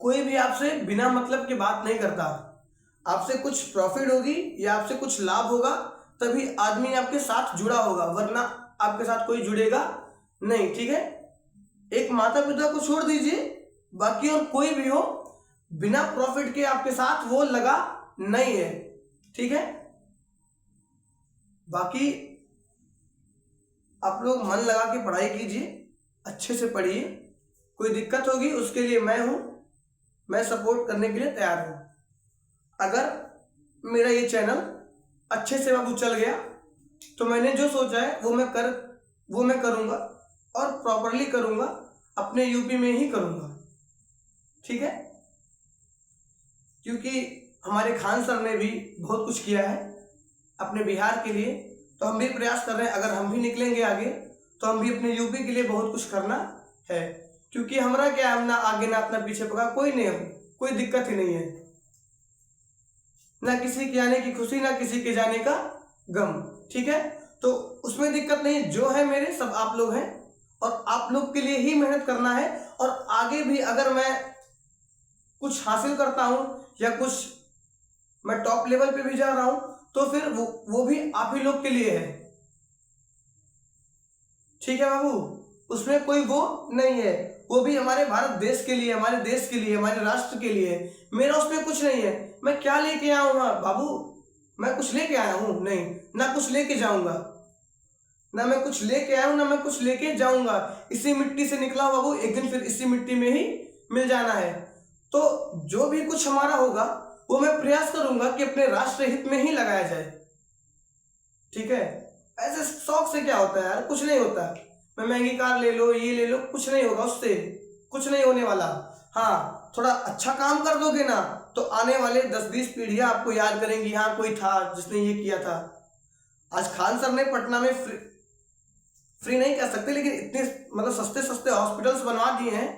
कोई भी आपसे बिना मतलब की बात नहीं करता। आपसे कुछ प्रॉफिट होगी या आपसे कुछ लाभ होगा तभी आदमी आपके साथ जुड़ा होगा, वरना आपके साथ कोई जुड़ेगा नहीं। ठीक है, एक माता पिता को छोड़ दीजिए, बाकी और कोई भी हो, बिना प्रॉफिट के आपके साथ वो लगा नहीं है। ठीक है, बाकी आप लोग मन लगा के पढ़ाई कीजिए, अच्छे से पढ़िए। कोई दिक्कत होगी उसके लिए मैं हूं, मैं सपोर्ट करने के लिए तैयार हूं। अगर मेरा ये चैनल अच्छे से बाबू चल गया तो मैंने जो सोचा है वो मैं करूंगा, और प्रॉपरली करूंगा, अपने यूपी में ही करूंगा। ठीक है, क्योंकि हमारे खान सर ने भी बहुत कुछ किया है अपने बिहार के लिए, तो हम भी प्रयास कर रहे हैं। अगर हम भी निकलेंगे आगे तो हम भी अपने यूपी के लिए बहुत कुछ करना है, क्योंकि हमारा क्या है, हम ना आगे ना अपना पीछे पका, कोई नहीं, कोई दिक्कत ही नहीं है, ना किसी के आने की खुशी, ना किसी के जाने का गम। ठीक है, तो उसमें दिक्कत नहीं, जो है मेरे सब आप लोग हैं, और आप लोग के लिए ही मेहनत करना है। और आगे भी अगर मैं कुछ हासिल करता हूं या कुछ मैं टॉप लेवल पे भी जा रहा हूं, तो फिर वो भी आप ही लोग के लिए है। ठीक है बाबू, उसमें कोई वो नहीं है, वो भी हमारे भारत देश के लिए, हमारे देश के लिए, हमारे राष्ट्र के लिए। मेरा उसमें कुछ नहीं है। मैं क्या लेके आया हूँ बाबू? मैं कुछ लेके आया हूँ नहीं, ना कुछ लेके जाऊंगा, ना मैं कुछ लेके आया हूँ, ना मैं कुछ लेके जाऊंगा। इसी मिट्टी से निकला हूँ बाबू, एक दिन फिर इसी मिट्टी में ही मिल जाना है। तो जो भी कुछ हमारा होगा वो मैं प्रयास करूंगा कि अपने राष्ट्र हित में ही लगाया जाए। ठीक है, ऐसे शौक से क्या होता है यार, कुछ नहीं होता। मैं महंगी कार ले लो, ये ले लो, कुछ नहीं होगा, उससे कुछ नहीं होने वाला। हाँ, थोड़ा अच्छा काम कर दोगे ना तो आने वाले 10-20 पीढ़ियां आपको याद करेंगी, हाँ कोई था जिसने ये किया था। आज खान सर ने पटना में फ्री नहीं कह सकते, लेकिन इतने मतलब सस्ते सस्ते हॉस्पिटल्स बनवा दिए हैं।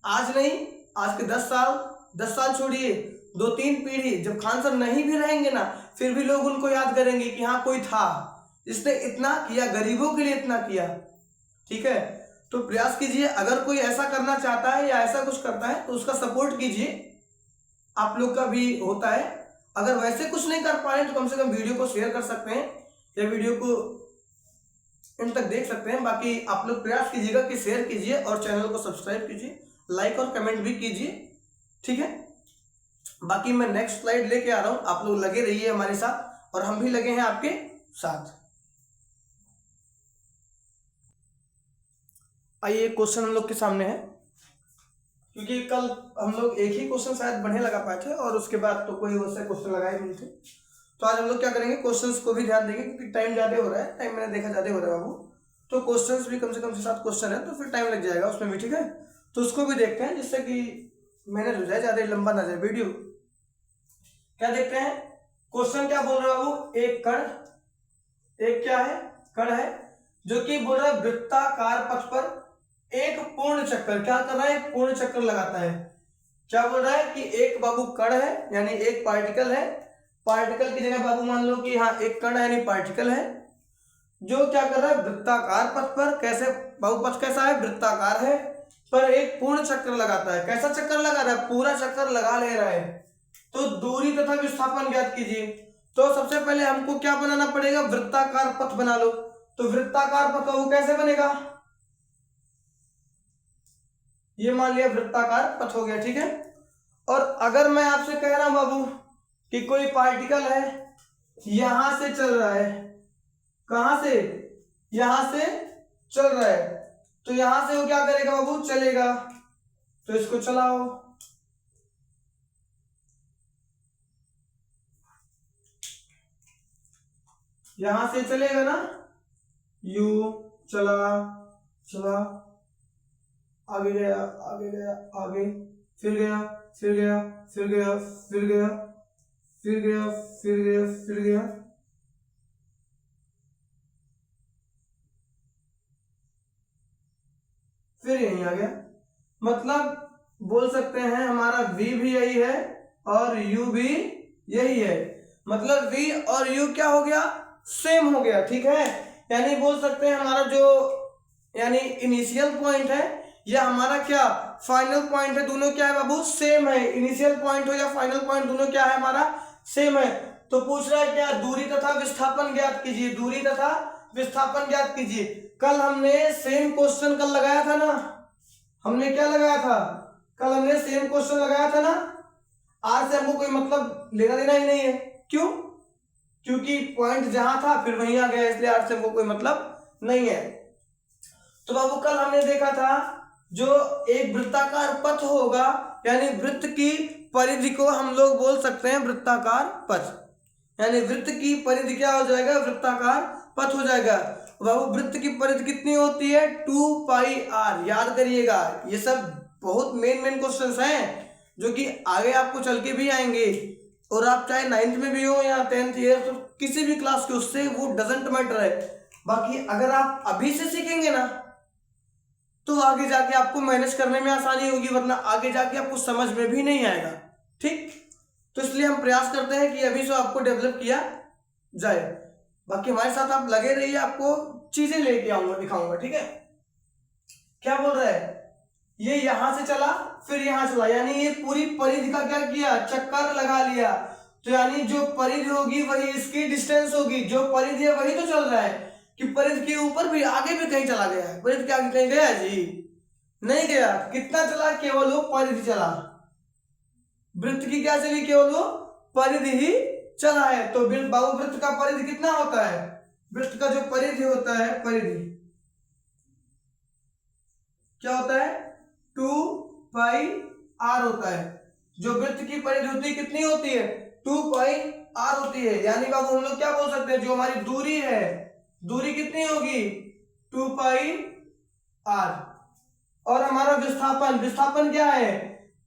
आज नहीं, आज के 10 साल छोड़िए, 2-3 पीढ़ी जब खान सर नहीं भी रहेंगे ना, फिर भी लोग उनको याद करेंगे कि हाँ कोई था जिसने इतना किया, गरीबों के लिए इतना किया। ठीक है, तो प्रयास कीजिए, अगर कोई ऐसा करना चाहता है या ऐसा कुछ करता है तो उसका सपोर्ट कीजिए, आप लोग का भी होता है। अगर वैसे कुछ नहीं कर पा रहे तो कम से कम वीडियो को शेयर कर सकते हैं या वीडियो को इन तक देख सकते हैं। बाकी आप लोग प्रयास कीजिएगा कि शेयर कीजिए और चैनल को सब्सक्राइब कीजिए, लाइक और कमेंट भी कीजिए। ठीक है, बाकी मैं नेक्स्ट स्लाइड लेके आ रहा हूं, आप लोग लगे रहिए हमारे साथ और हम भी लगे हैं आपके साथ। आइए, क्वेश्चन हम लोग के सामने है, क्योंकि कल हम लोग एक ही क्वेश्चन शायद बढ़िया लगा पाए थे और उसके बाद तो कोई वैसे क्वेश्चन लगाए नहीं थे। तो आज हम लोग क्या करेंगे, क्वेश्चंस को भी ध्यान देंगे, क्योंकि टाइम ज़्यादा हो रहा है, टाइम मैंने देखा ज़्यादा हो रहा है बाबू, तो क्वेश्चंस भी कम से कम 7 क्वेश्चन है, तो फिर टाइम लग जाएगा उसमें भी। ठीक है, तो उसको भी देखते हैं जिससे कि मैनेज हो जाए, ज़्यादा लंबा ना जाए वीडियो। क्या देखते हैं, क्वेश्चन क्या बोल रहा है बाबू, एक कण, एक क्या है, कण है, जो कि बोल रहा है वृत्ताकार पथ पर एक पूर्ण चक्कर, क्या कर रहा है, एक पूर्ण चक्कर लगाता है। क्या बोल रहा है कि एक बाबू कण है, यानी एक पार्टिकल है, पार्टिकल की जगह बाबू मान लो कि हाँ एक कण है यानी पार्टिकल है, जो क्या कर रहा है वृत्ताकार पथ पर, कैसे बाबू पथ कैसा है, वृत्ताकार है, पर एक पूर्ण चक्कर लगाता है। कैसा चक्कर लगा रहा है, पूरा चक्कर लगा ले रहा है। तो दूरी तथा विस्थापन ज्ञात कीजिए। तो सबसे पहले हमको क्या बनाना पड़ेगा, वृत्ताकार पथ बना लो। तो वृत्ताकार पथ वो कैसे बनेगा, ये मान लिया वृत्ताकार पथ हो गया। ठीक है, और अगर मैं आपसे कह रहा हूं बाबू कि कोई पार्टिकल है यहां से चल रहा है, कहां से, यहां से चल रहा है, तो यहां से वो क्या करेगा बाबू, चलेगा। तो इसको चलाओ, यहां से चलेगा ना, यू चला, चला, आगे गया, आगे गया, आगे, फिर गया, फिर गया, फिर गया, फिर गया, फिर गया, फिर गया, फिर गया, फिर यहीं आ गया। मतलब बोल सकते हैं हमारा v भी यही है और u भी यही है। मतलब v और u क्या हो गया, सेम हो गया। ठीक है, यानी बोल सकते हैं हमारा जो यानी इनिशियल पॉइंट है या हमारा क्या फाइनल पॉइंट है, दोनों क्या है बाबू, सेम है। इनिशियल पॉइंट हो या फाइनल पॉइंट, दोनों क्या है हमारा, सेम है। तो पूछ रहा है क्या, दूरी तथा विस्थापन ज्ञात कीजिए, दूरी तथा विस्थापन ज्ञात कीजिए। कल हमने सेम क्वेश्चन कल लगाया था ना, हमने क्या लगाया था, कल हमने सेम क्वेश्चन लगाया था ना। आज से हमको कोई मतलब लेना देना ही नहीं है, क्यों, क्योंकि पॉइंट जहां था फिर वहीं आ गया, इसलिए आज से हमको कोई मतलब नहीं है। तो बाबू कल हमने देखा था जो एक वृत्ताकार पथ होगा, यानी वृत्त की परिधि को हम लोग बोल सकते हैं वृत्ताकार पथ, यानी वृत्त की परिधि क्या हो जाएगा, वृत्ताकार पथ हो जाएगा। बाबू वृत्त की परिधि कितनी होती है, 2πr, याद करिएगा। ये सब बहुत मेन क्वेश्चंस हैं जो कि आगे आपको चल के भी आएंगे, और आप चाहे 9th में भी हो या 10th ईयर, तो किसी भी क्लास के, उससे वो डजेंट मैटर है। बाकी अगर आप अभी से सीखेंगे ना तो आगे जाके आपको मैनेज करने में आसानी होगी, वरना आगे जाके आपको समझ में भी नहीं आएगा। ठीक, तो इसलिए हम प्रयास करते हैं कि अभी से आपको डेवलप किया जाए। बाकी हमारे साथ आप लगे रहिए, आपको चीजें लेके आऊंगा, दिखाऊंगा। ठीक है, क्या बोल रहा है, ये यहां से चला फिर यहां चला, यानी ये पूरी परिधि का क्या किया, चक्कर लगा लिया। तो यानी जो परिधि होगी वही इसकी डिस्टेंस होगी, जो परिधि है वही तो चल रहा है कि परिधि के ऊपर भी आगे भी कहीं चला गया है, परिधि के आगे कहीं गया जी, नहीं गया। कितना चला, केवल वो परिधि चला, वृत्त की क्या चली, केवल वो परिधि ही चला है। तो बाबू वृत्त का परिधि कितना होता है, वृत्त का जो परिधि होता है, परिधि क्या होता है, 2πr होता है। जो वृत्त की परिधि होती है कितनी होती है, 2πr होती है। यानी बाबू हम लोग क्या बोल सकते हैं, जो हमारी दूरी है, दूरी कितनी होगी, 2πr। और हमारा विस्थापन, विस्थापन क्या है,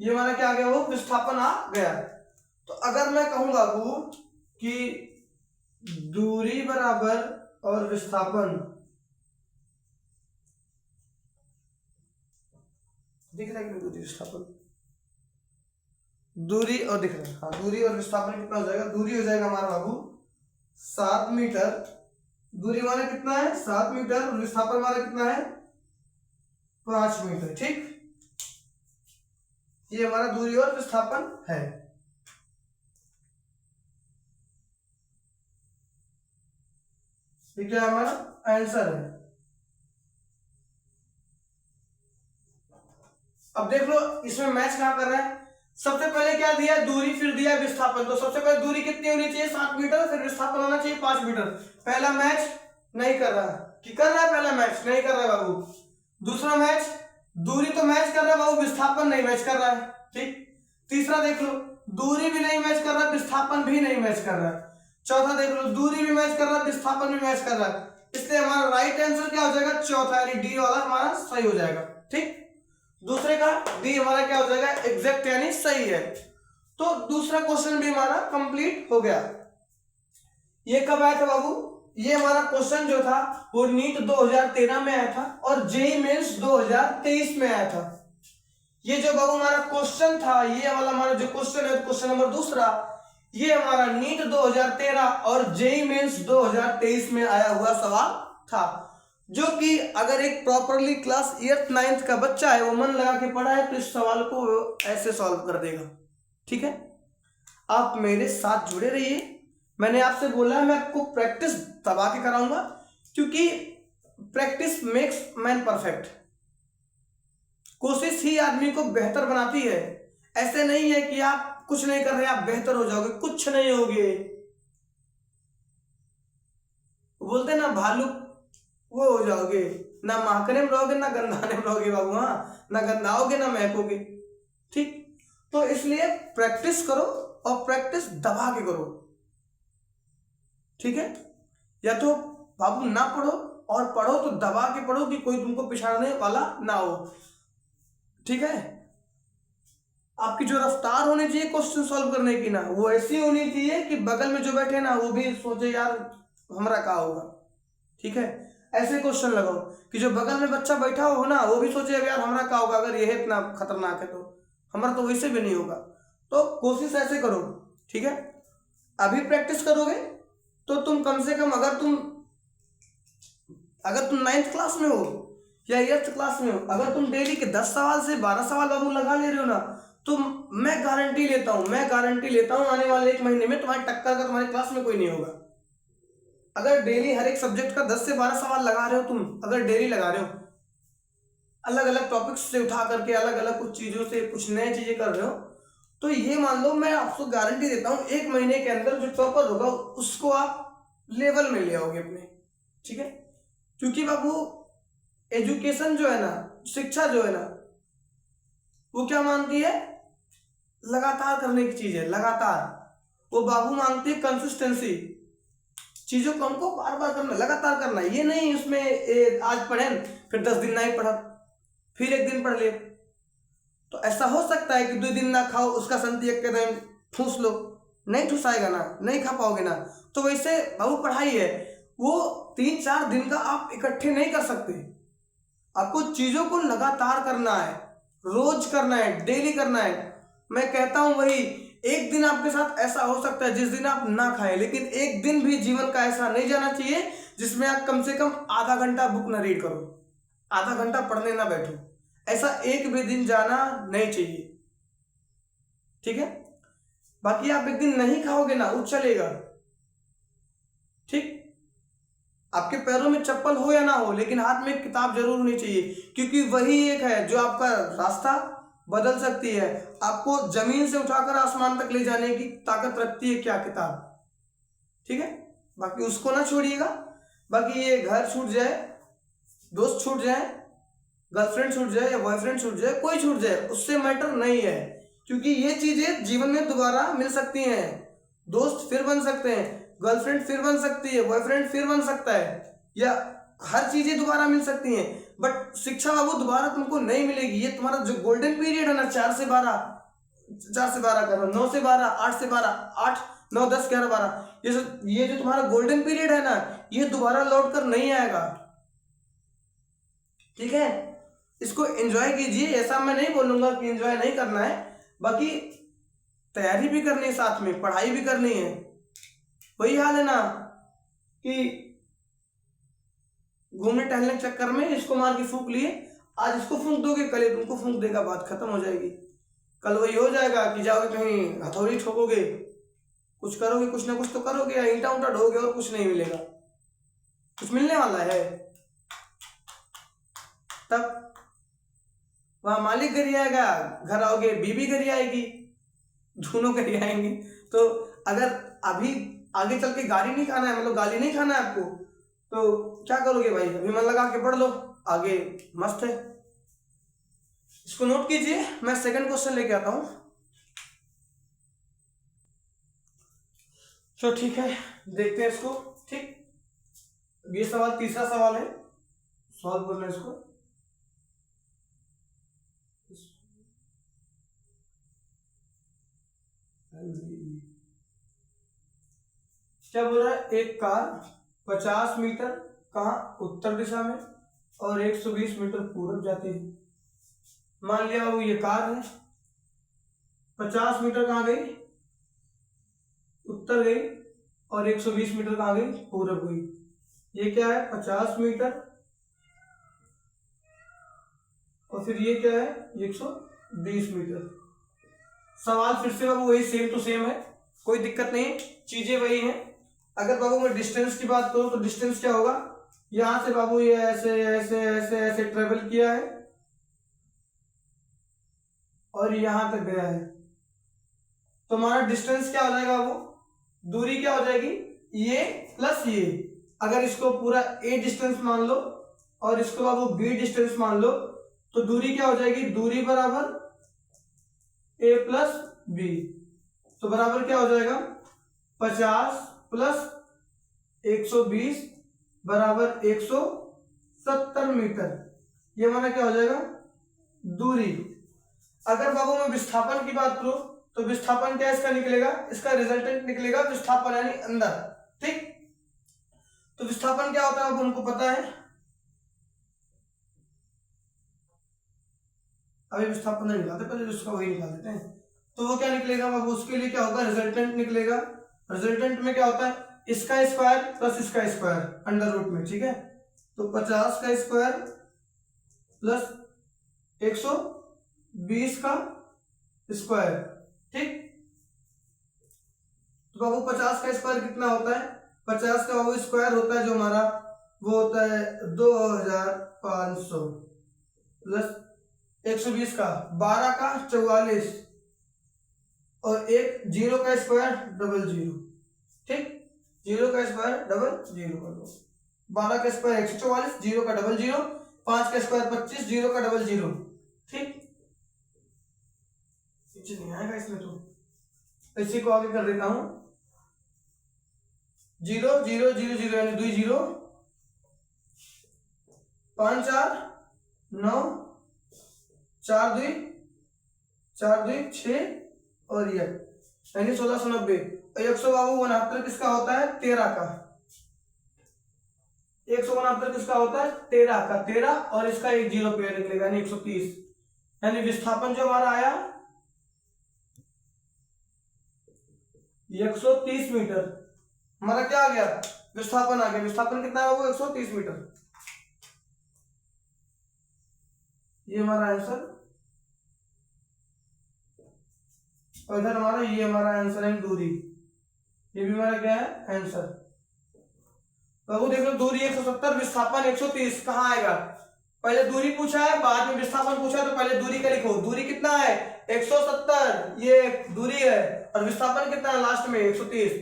ये हमारा क्या आ गया, वो विस्थापन आ गया। तो अगर मैं कहूँ बाबू कि दूरी बराबर और विस्थापन, दिख रहा है कि दूरी विस्थापन, दूरी और दिख रहा है, हाँ दूरी और विस्थापन कितना हो जाएगा, दूरी हो जाएगा हमारा बाबू 7 मीटर, दूरी हमारा कितना है 7 मीटर और विस्थापन हमारा कितना है 5 मीटर। ठीक, ये हमारा दूरी और विस्थापन है। ये क्या हमारा आंसर है। अब देख लो इसमें मैच कहां कर रहा है, सबसे पहले क्या दिया दूरी, फिर दिया विस्थापन। तो सबसे पहले दूरी कितनी होनी चाहिए 7 मीटर, फिर विस्थापन होना चाहिए 5 मीटर। पहला मैच नहीं कर रहा कि कर रहा है, पहला मैच नहीं कर रहा है बाबू। दूसरा मैच, दूरी तो मैच कर रहा है बाबू, विस्थापन नहीं मैच कर रहा है। ठीक, तीसरा देख लो दूरी भी नहीं मैच कर रहा है, विस्थापन भी नहीं मैच कर रहा है। चौथा देख लो दूरी भी मैच कर रहा है, विस्थापन भी मैच कर रहा है। इसलिए हमारा राइट आंसर क्या हो जाएगा, चौथा यानी डी वाला हमारा सही हो जाएगा। ठीक, दूसरे का डी हमारा क्या हो जाएगा, एग्जैक्ट यानी सही है। तो दूसरा क्वेश्चन भी हमारा कंप्लीट हो गया। ये कब आया था बाबू, ये हमारा क्वेश्चन जो था वो नीट 2013 में आया था और जेईई मेंस 2023 में आया था। ये जो बाबू हमारा क्वेश्चन था, ये वाला हमारा जो क्वेश्चन है, क्वेश्चन नंबर दूसरा, ये हमारा नीट 2013 और जेईई मेंस 2023 में आया हुआ सवाल था, जो कि अगर एक प्रॉपरली क्लास 8th 9th का बच्चा है, वो मन लगा के पढ़ा है, तो इस सवाल को ऐसे सॉल्व कर देगा। ठीक है, आप मेरे साथ जुड़े रहिए। मैंने आपसे बोला है मैं आपको प्रैक्टिस दबा के कराऊंगा, क्योंकि प्रैक्टिस मेक्स मैन परफेक्ट। कोशिश ही आदमी को बेहतर बनाती है। ऐसे नहीं है कि आप कुछ नहीं कर रहे आप बेहतर हो जाओगे, कुछ नहीं होगे। बोलते ना भालू वो हो जाओगे, ना महकने में रहोगे ना गंधाने में रहोगे बाबू। हाँ, ना गंधाओगे ना महकोगे। ठीक, तो इसलिए प्रैक्टिस करो और प्रैक्टिस दबा के करो। ठीक है, या तो बाबू ना पढ़ो और पढ़ो तो दबा के पढ़ो कि कोई तुमको पिछाड़ने वाला ना हो। ठीक है, आपकी जो रफ्तार होनी चाहिए क्वेश्चन सॉल्व करने की ना, वो ऐसी होनी चाहिए कि बगल में जो बैठे ना वो भी सोचे यार हमारा क्या होगा। ठीक है, ऐसे क्वेश्चन लगाओ कि जो बगल में बच्चा बैठा हो ना वो भी सोचे यार हमारा क्या होगा, अगर ये इतना खतरनाक है तो हमारा तो वैसे भी नहीं होगा। तो कोशिश ऐसे करो। ठीक है, अभी प्रैक्टिस करोगे तो तुम कम से कम अगर तुम 9th क्लास में हो या 8th क्लास में हो, अगर तुम डेली के 10 सवाल से 12 सवाल बाबू लगा ले रहे हो ना, तो मैं गारंटी लेता हूं आने वाले 1 महीने में तुम्हारी टक्कर का तुम्हारी क्लास में कोई नहीं होगा। अगर डेली हर एक सब्जेक्ट का 10 से 12 सवाल लगा रहे हो तुम, अगर डेली लगा रहे हो, अलग अलग टॉपिक्स से उठा करके अलग अलग कुछ चीजों से कुछ नए चीजें कर रहे हो, तो ये मान लो मैं आपको गारंटी देता हूँ 1 महीने के अंदर जो टॉपर होगा उसको आप लेवल में ले आओगे अपने। ठीक है, क्योंकि बाबू एजुकेशन जो है ना, शिक्षा जो है ना, वो क्या मानती है, लगातार करने की चीज है। लगातार वो बाबू मांगती है कंसिस्टेंसी, चीजों को हमको बार बार करना, लगातार करना। ये नहीं उसमें आज पढ़े फिर 10 दिन नहीं पढ़ा फिर 1 दिन पढ़ ले। तो ऐसा हो सकता है कि 2 दिन ना खाओ उसका संति एक के दिन ठूस लो, नहीं ठूसाएगा ना, नहीं खा पाओगे ना। तो वैसे बाबू पढ़ाई है, वो 3-4 दिन का आप इकट्ठे नहीं कर सकते। आपको चीजों को लगातार करना है, रोज करना है, डेली करना है। मैं कहता हूं वही, एक दिन आपके साथ ऐसा हो सकता है जिस दिन आप ना खाएं, लेकिन एक दिन भी जीवन का ऐसा नहीं जाना चाहिए जिसमें आप कम से कम आधा घंटा बुक ना रीड करो, आधा घंटा पढ़ने ना बैठो। ऐसा एक भी दिन जाना नहीं चाहिए। ठीक है, बाकी आप 1 दिन नहीं खाओगे ना वो चलेगा। ठीक, आपके पैरों में चप्पल हो या ना हो, लेकिन हाथ में किताब जरूर होनी चाहिए, क्योंकि वही एक है जो आपका रास्ता बदल सकती है। आपको जमीन से उठाकर आसमान तक ले जाने की ताकत रखती है क्या, किताब। ठीक है, बाकी उसको ना छोड़िएगा। बाकी ये घर छूट जाए, दोस्त छूट जाए, गर्लफ्रेंड छूट जाए या बॉयफ्रेंड छूट जाए, कोई छूट जाए, उससे मैटर नहीं है, क्योंकि ये चीजें जीवन में दोबारा मिल सकती हैं। दोस्त फिर बन सकते हैं, गर्लफ्रेंड फिर बन सकती है, बॉयफ्रेंड फिर बन सकता है, या हर चीजें दोबारा मिल सकती हैं, बट शिक्षा बाबू दोबारा तुमको नहीं मिलेगी। ये तुम्हारा जो गोल्डन पीरियड है ना, 4 से 12, 4 से 12 करो, 9 से 12, 8 से 12, 8, 9, 10, 11, 12, ये जो तुम्हारा गोल्डन पीरियड है ना, ये दोबारा लौट कर नहीं आएगा। ठीक है, इसको एंजॉय कीजिए। ऐसा मैं नहीं बोलूंगा कि एंजॉय नहीं करना है, बाकी तैयारी भी करनी है, साथ में पढ़ाई भी करनी है। वही हाल है ना कि घूमने टहलने के चक्कर में इसको मार के फूंक लिए, आज इसको फूंक दोगे कल ये तुमको फूंक देगा, बात खत्म हो जाएगी। कल वही हो जाएगा कि जाओगे कहीं हथौड़ी ठोकोगे, कुछ करोगे, कुछ ना कुछ तो करोगे, या ईंटा उंटा ढोगे और कुछ नहीं मिलेगा, कुछ मिलने वाला है। तब वहां मालिक घर आएगा, घर आओगे बीबी घर आएगी, दोनों घर आएंगे। तो अगर अभी आगे चल के गाली नहीं खाना है, मतलब गाली नहीं खाना है आपको, तो क्या करोगे भाई, अभी मन लगा के पढ़ लो, आगे मस्त है। इसको नोट कीजिए, मैं सेकंड क्वेश्चन लेके आता हूं। तो ठीक है, देखते हैं इसको। ठीक, ये सवाल तीसरा सवाल है, सॉल्व करना इसको। क्या बोल रहा है, एक कार 50 मीटर कहाँ उत्तर दिशा में और 120 मीटर पूरब जाती है। मान लिया वो ये कार है, 50 मीटर कहाँ गई, उत्तर गई, और 120 मीटर कहाँ गई, पूरब गई। ये क्या है, 50 मीटर, और फिर ये क्या है, 120 मीटर। सवाल फिर से बाबू वही सेम टू सेम है, कोई दिक्कत नहीं, चीजें वही हैं। अगर बाबू मैं डिस्टेंस की बात करूं तो डिस्टेंस क्या होगा, यहां से बाबू ये ऐसे ऐसे ऐसे ऐसे ट्रेवल किया है और यहां तक गया है, तो हमारा डिस्टेंस क्या हो जाएगा बाबू, दूरी क्या हो जाएगी, ये प्लस ये। अगर इसको पूरा ए डिस्टेंस मान लो और इसको बाबू बी डिस्टेंस मान लो, तो दूरी क्या हो जाएगी, दूरी बराबर ए प्लस बी, तो बराबर क्या हो जाएगा, 50 प्लस 120 बराबर 170 मीटर। ये हमारा क्या हो जाएगा, दूरी। अगर बाबू मैं विस्थापन की बात करूं तो विस्थापन क्या इसका निकलेगा, इसका रिजल्टेंट निकलेगा विस्थापन यानी अंदर। ठीक, तो विस्थापन क्या होता है अब उनको पता है, अभी विस्थापन नहीं निकालते, पहले उसका वही निकाल देते हैं। तो वो क्या निकलेगा बाबू, उसके लिए क्या होगा, रिजल्टेंट निकलेगा। रिजल्टेंट में क्या होता है, इसका स्क्वायर प्लस इसका स्क्वायर अंडर रूट में। ठीक है, तो 50 का स्क्वायर प्लस 120 का स्क्वायर। ठीक, तो बाबू 50 का स्क्वायर कितना होता है, 50 का बाबू स्क्वायर होता है जो हमारा वो होता है 2500 प्लस 120 का 12 का 44 और एक जीरो का स्क्वायर डबल जीरो। ठीक, जीरो का स्क्वायर डबल जीरो कर दो, 12 का स्क्वायर 144, जीरो का डबल जीरो, 5 का स्क्वायर 25, जीरो का डबल जीरो। ठीक, नहीं आएगा इसमें, तो इसी को आगे कर देता हूं, 0 0 0 0 यानी 2 जीरो, 5 4 9, 4 2 4 2 6 और ये यानी 1690। 169 किसका होता है, 13 का। 169 किसका होता है, 13 का, 13 और इसका एक जीरो पेयर निकलेगा यानी 130। यानी विस्थापन जो हमारा आया 130 मीटर, हमारा क्या आ गया, विस्थापन आ गया। विस्थापन कितना है वो, 130 मीटर। ये हमारा आंसर, और इधर हमारा ये हमारा आंसर है दूरी, ये भी हमारा क्या है आंसर। तो देख लो, दूरी 170, विस्थापन 130, कहाँ आएगा, पहले दूरी पूछा है बाद में विस्थापन पूछा है, तो पहले दूरी का लिखो। दूरी कितना है 170, ये दूरी है, और विस्थापन कितना है लास्ट में 130,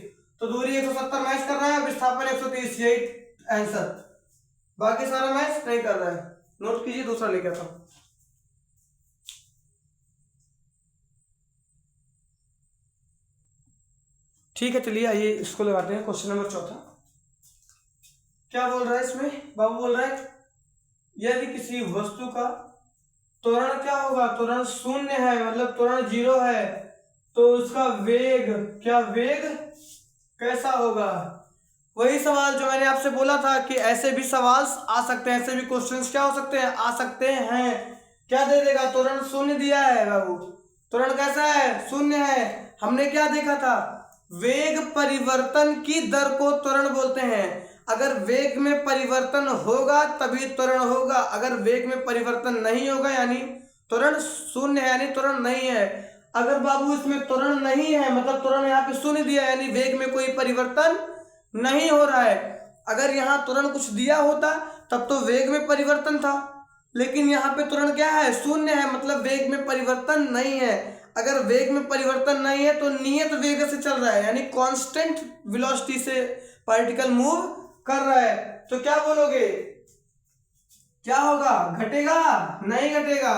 तो दूरी 170 मैच कर रहा है, विस्थापन 130, यही आंसर। बाकी सारा मैच नहीं कर रहा है। नोट कीजिए, दूसरा लेके आता हूं। ठीक है, चलिए आइए इसको लगाते हैं, क्वेश्चन नंबर चौथा। क्या बोल रहा है इसमें बाबू? बोल रहा है यदि किसी वस्तु का त्वरण क्या होगा, त्वरण शून्य है मतलब त्वरण 0 है, तो उसका वेग क्या, वेग कैसा होगा? वही सवाल जो मैंने आपसे बोला था कि ऐसे भी सवाल आ सकते हैं, ऐसे भी क्वेश्चंस क्या हो सकते हैं, आ सकते हैं। क्या दे देगा? त्वरण शून्य दिया है बाबू, त्वरण कैसा है, शून्य है। हमने क्या देखा था, वेग परिवर्तन की दर को त्वरण बोलते हैं। अगर वेग में परिवर्तन होगा तभी त्वरण होगा, अगर वेग में परिवर्तन नहीं होगा यानी त्वरण शून्य है, यानी त्वरण नहीं है। अगर बाबू इसमें त्वरण नहीं है मतलब त्वरण यहाँ पे शून्य दिया है, यानी वेग में कोई परिवर्तन नहीं हो रहा है। अगर यहाँ त्वरण कुछ दिया होता तब तो वेग में परिवर्तन था, लेकिन यहाँ पे त्वरण क्या है, शून्य है, मतलब वेग में परिवर्तन नहीं है। अगर वेग में परिवर्तन नहीं है तो नियत वेग से चल रहा है, यानी कांस्टेंट वेलोसिटी से पार्टिकल मूव कर रहा है। तो क्या बोलोगे, क्या होगा, घटेगा? नहीं घटेगा,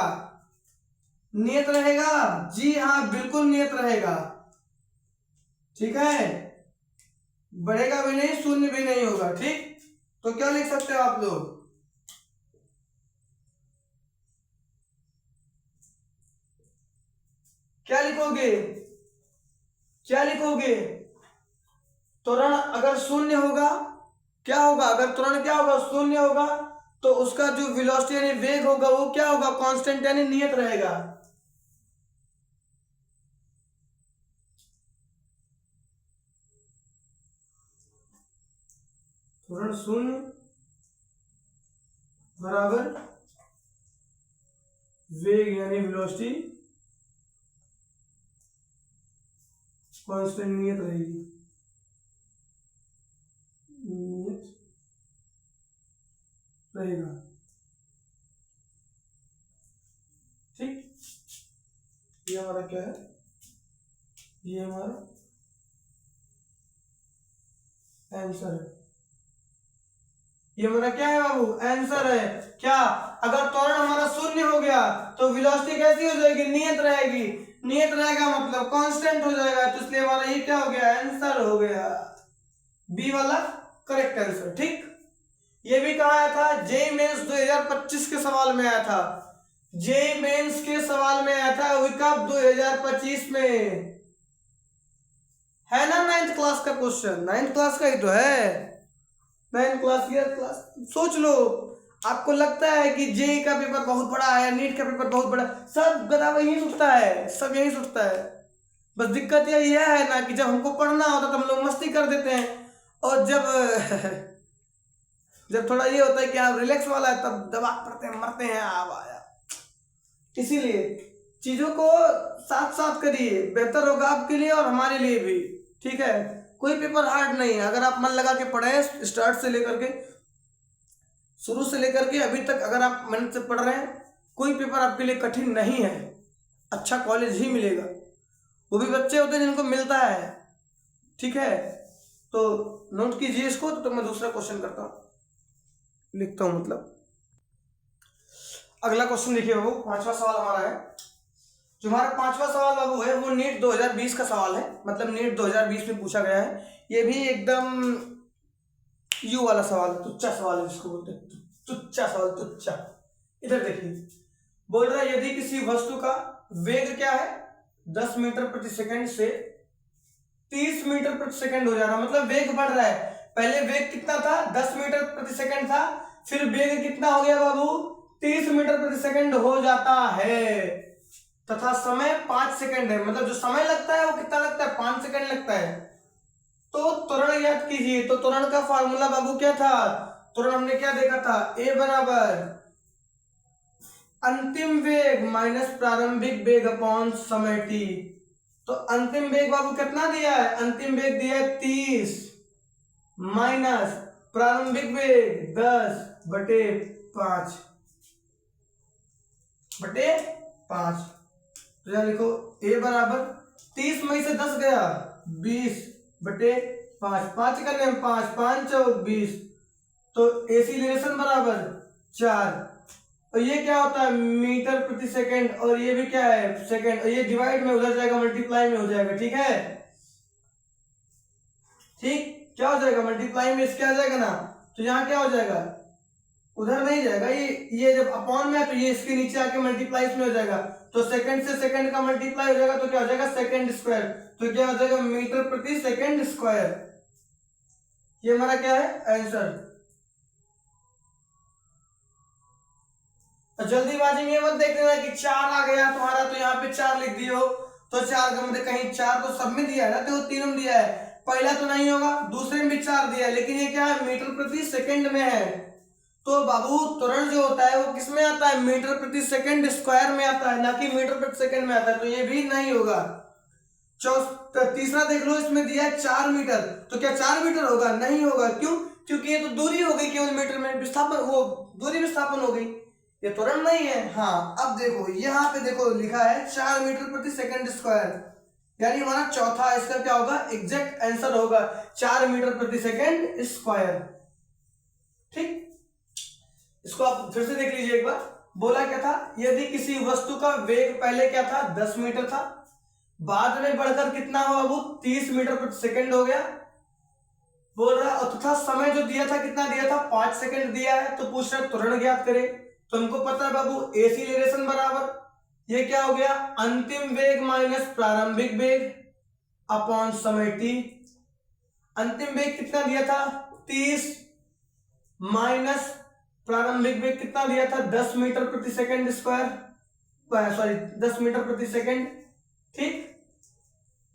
नियत रहेगा। जी हाँ, बिल्कुल नियत रहेगा। ठीक है, बढ़ेगा भी नहीं, शून्य भी नहीं होगा। ठीक, तो क्या लिख सकते हो आप लोग, क्या लिखोगे, क्या लिखोगे? त्वरण अगर शून्य होगा, क्या होगा, अगर त्वरण क्या होगा, शून्य होगा, तो उसका जो वेलोसिटी यानी वेग होगा वो क्या होगा, कांस्टेंट यानी नियत रहेगा। त्वरण शून्य बराबर वेग यानी वेलोसिटी कांस्टेंट नियत रहेगी, नियत रहेगा। ठीक, ये हमारा क्या है, ये हमारा आंसर है। ये हमारा क्या है बाबू, आंसर है। क्या, अगर त्वरण हमारा शून्य हो गया तो वेलोसिटी कैसी हो जाएगी, नियत रहेगी। नियत रहेगा मतलब कांस्टेंट हो जाएगा, तो इसलिए हमारा ये क्या हो गया, आंसर हो गया, बी वाला करेक्ट आंसर। ठीक, ये भी कहा आया था, जेई मेंस 2025 के सवाल में आया था, जेई मेंस के सवाल में आया था, कब, 2025 में, है ना, 9th क्लास का क्वेश्चन, 9th क्लास का ही तो है, 9th क्लास, ईयर क्लास। सोच लो, आपको लगता है कि जेई का पेपर बहुत बड़ा है, नीट का पेपर बहुत बड़ा, सब गधा यही सोचता है, सब यही सोचता है। बस दिक्कत यही है ना कि जब हमको पढ़ना होता तो हम लोग मस्ती कर देते हैं, और जब जब थोड़ा ये होता है कि आप रिलैक्स वाला है तब दबा पड़ते हैं, मरते हैं आप आया। इसीलिए चीजों को साथ साथ करिए, बेहतर होगा आपके लिए और हमारे लिए भी। ठीक है, कोई पेपर हार्ड नहीं है, अगर आप मन लगा के पढ़े, स्टार्ट से लेकर के, शुरू से लेकर के अभी तक अगर आप मेहनत से पढ़ रहे हैं, कोई पेपर आपके लिए कठिन नहीं है, अच्छा कॉलेज ही मिलेगा। वो भी बच्चे होते हैं जिनको मिलता है। ठीक है, तो नोट कीजिए इसको। तो मैं दूसरा क्वेश्चन करता हूँ, लिखता हूँ मतलब। अगला क्वेश्चन देखिए बाबू, 5वां सवाल हमारा है। जो हमारा 5वां सवाल बाबू है वो नीट 2020 का सवाल है, मतलब नीट 2020 में पूछा गया है। ये भी एकदम यू वाला सवाल, तुच्चा सवाल है जिसको बोलते हैं, तुच्चा सवाल, तुच्चा। इधर देखिए, बोल रहा है यदि किसी वस्तु का वेग क्या है, 10 मीटर प्रति सेकंड से 30 मीटर प्रति सेकंड हो जा रहा, मतलब वेग बढ़ रहा है। पहले वेग कितना था, 10 मीटर प्रति सेकंड था, फिर वेग कितना हो गया बाबू, 30 मीटर प्रति सेकंड हो जाता है, तथा समय 5 सेकंड है। मतलब जो समय लगता है वो कितना लगता है, 5 सेकंड लगता है। तो त्वरण याद कीजिए, तो त्वरण का फार्मूला बाबू क्या था, त्वरण हमने क्या देखा था, ए बराबर अंतिम वेग माइनस प्रारंभिक वेग अपॉन समय टी। तो अंतिम वेग बाबू कितना दिया है, अंतिम वेग दिया है 30 माइनस प्रारंभिक वेग 10/5 बटे 5। तो यहां लिखो ए बराबर 30 में से 10 गया, 20/5, 5 करने में 5, 5 चौक 20, तो एसिलेशन बराबर 4। और ये क्या होता है, मीटर प्रति सेकंड, और ये भी क्या है, सेकंड, और ये डिवाइड में उधर जाएगा, मल्टीप्लाई में हो जाएगा। ठीक है, ठीक, क्या हो जाएगा, मल्टीप्लाई में इसके आ जाएगा ना, तो यहाँ क्या हो जाएगा, उधर नहीं जाएगा, ये जब अपॉन में है तो ये इसके नीचे आके मल्टीप्लाई इसमें हो जाएगा, तो सेकंड से सेकंड का मल्टीप्लाई हो जाएगा तो क्या हो जाएगा सेकंड स्क्वायर, तो क्या हो जाएगा मीटर प्रति सेकंड स्क्वायर। ये हमारा क्या है आंसर। जल्दीबाजी में ये मत देख लेना कि 4 आ गया तुम्हारा तो यहाँ पे 4 लिख दियो, तो 4 का मतलब कहीं 4 तो सब में दिया है ना, तो तीनों में दिया है, पहला तो नहीं होगा, दूसरे में भी 4 दिया है, लेकिन ये क्या है मीटर प्रति सेकंड में है, तो बाबू त्वरण जो होता है वो किस में आता है मीटर प्रति सेकंड स्क्वायर में आता है, ना कि मीटर प्रति सेकंड में आता है, तो ये भी नहीं होगा। तीसरा देख लो, इसमें दिया है 4 मीटर, तो क्या 4 मीटर होगा, नहीं होगा, क्यों, क्योंकि ये तो दूरी हो गई केवल मीटर में, विस्थापन वो दूरी विस्थापन हो गई, ये त्वरण नहीं है। हाँ अब देखो यहाँ पे देखो लिखा है 4 मीटर प्रति सेकंड स्क्वायर, यानी हमारा चौथा इसका क्या होगा एग्जैक्ट आंसर होगा 4 मीटर प्रति सेकंड स्क्वायर। ठीक, इसको आप फिर से देख लीजिए एक बार, बोला क्या था, यदि किसी वस्तु का वेग पहले क्या था 10 मीटर था, बाद में बढ़कर कितना हुआ वो 30 मीटर प्रति सेकंड हो गया, बोल रहा है तथा समय जो दिया था कितना दिया था 5 सेकंड दिया है, तो पूछ रहा है त्वरण ज्ञात करे, तो हमको पता है बाबू एसीलरेशन बराबर ये क्या हो गया अंतिम वेग माइनस प्रारंभिक वेग अपॉन समय टी। अंतिम वेग कितना दिया था 30 माइनस प्रारंभिक वेग कितना दिया था 10 मीटर प्रति सेकंड स्क्वायर, सॉरी 10 मीटर प्रति सेकंड, ठीक,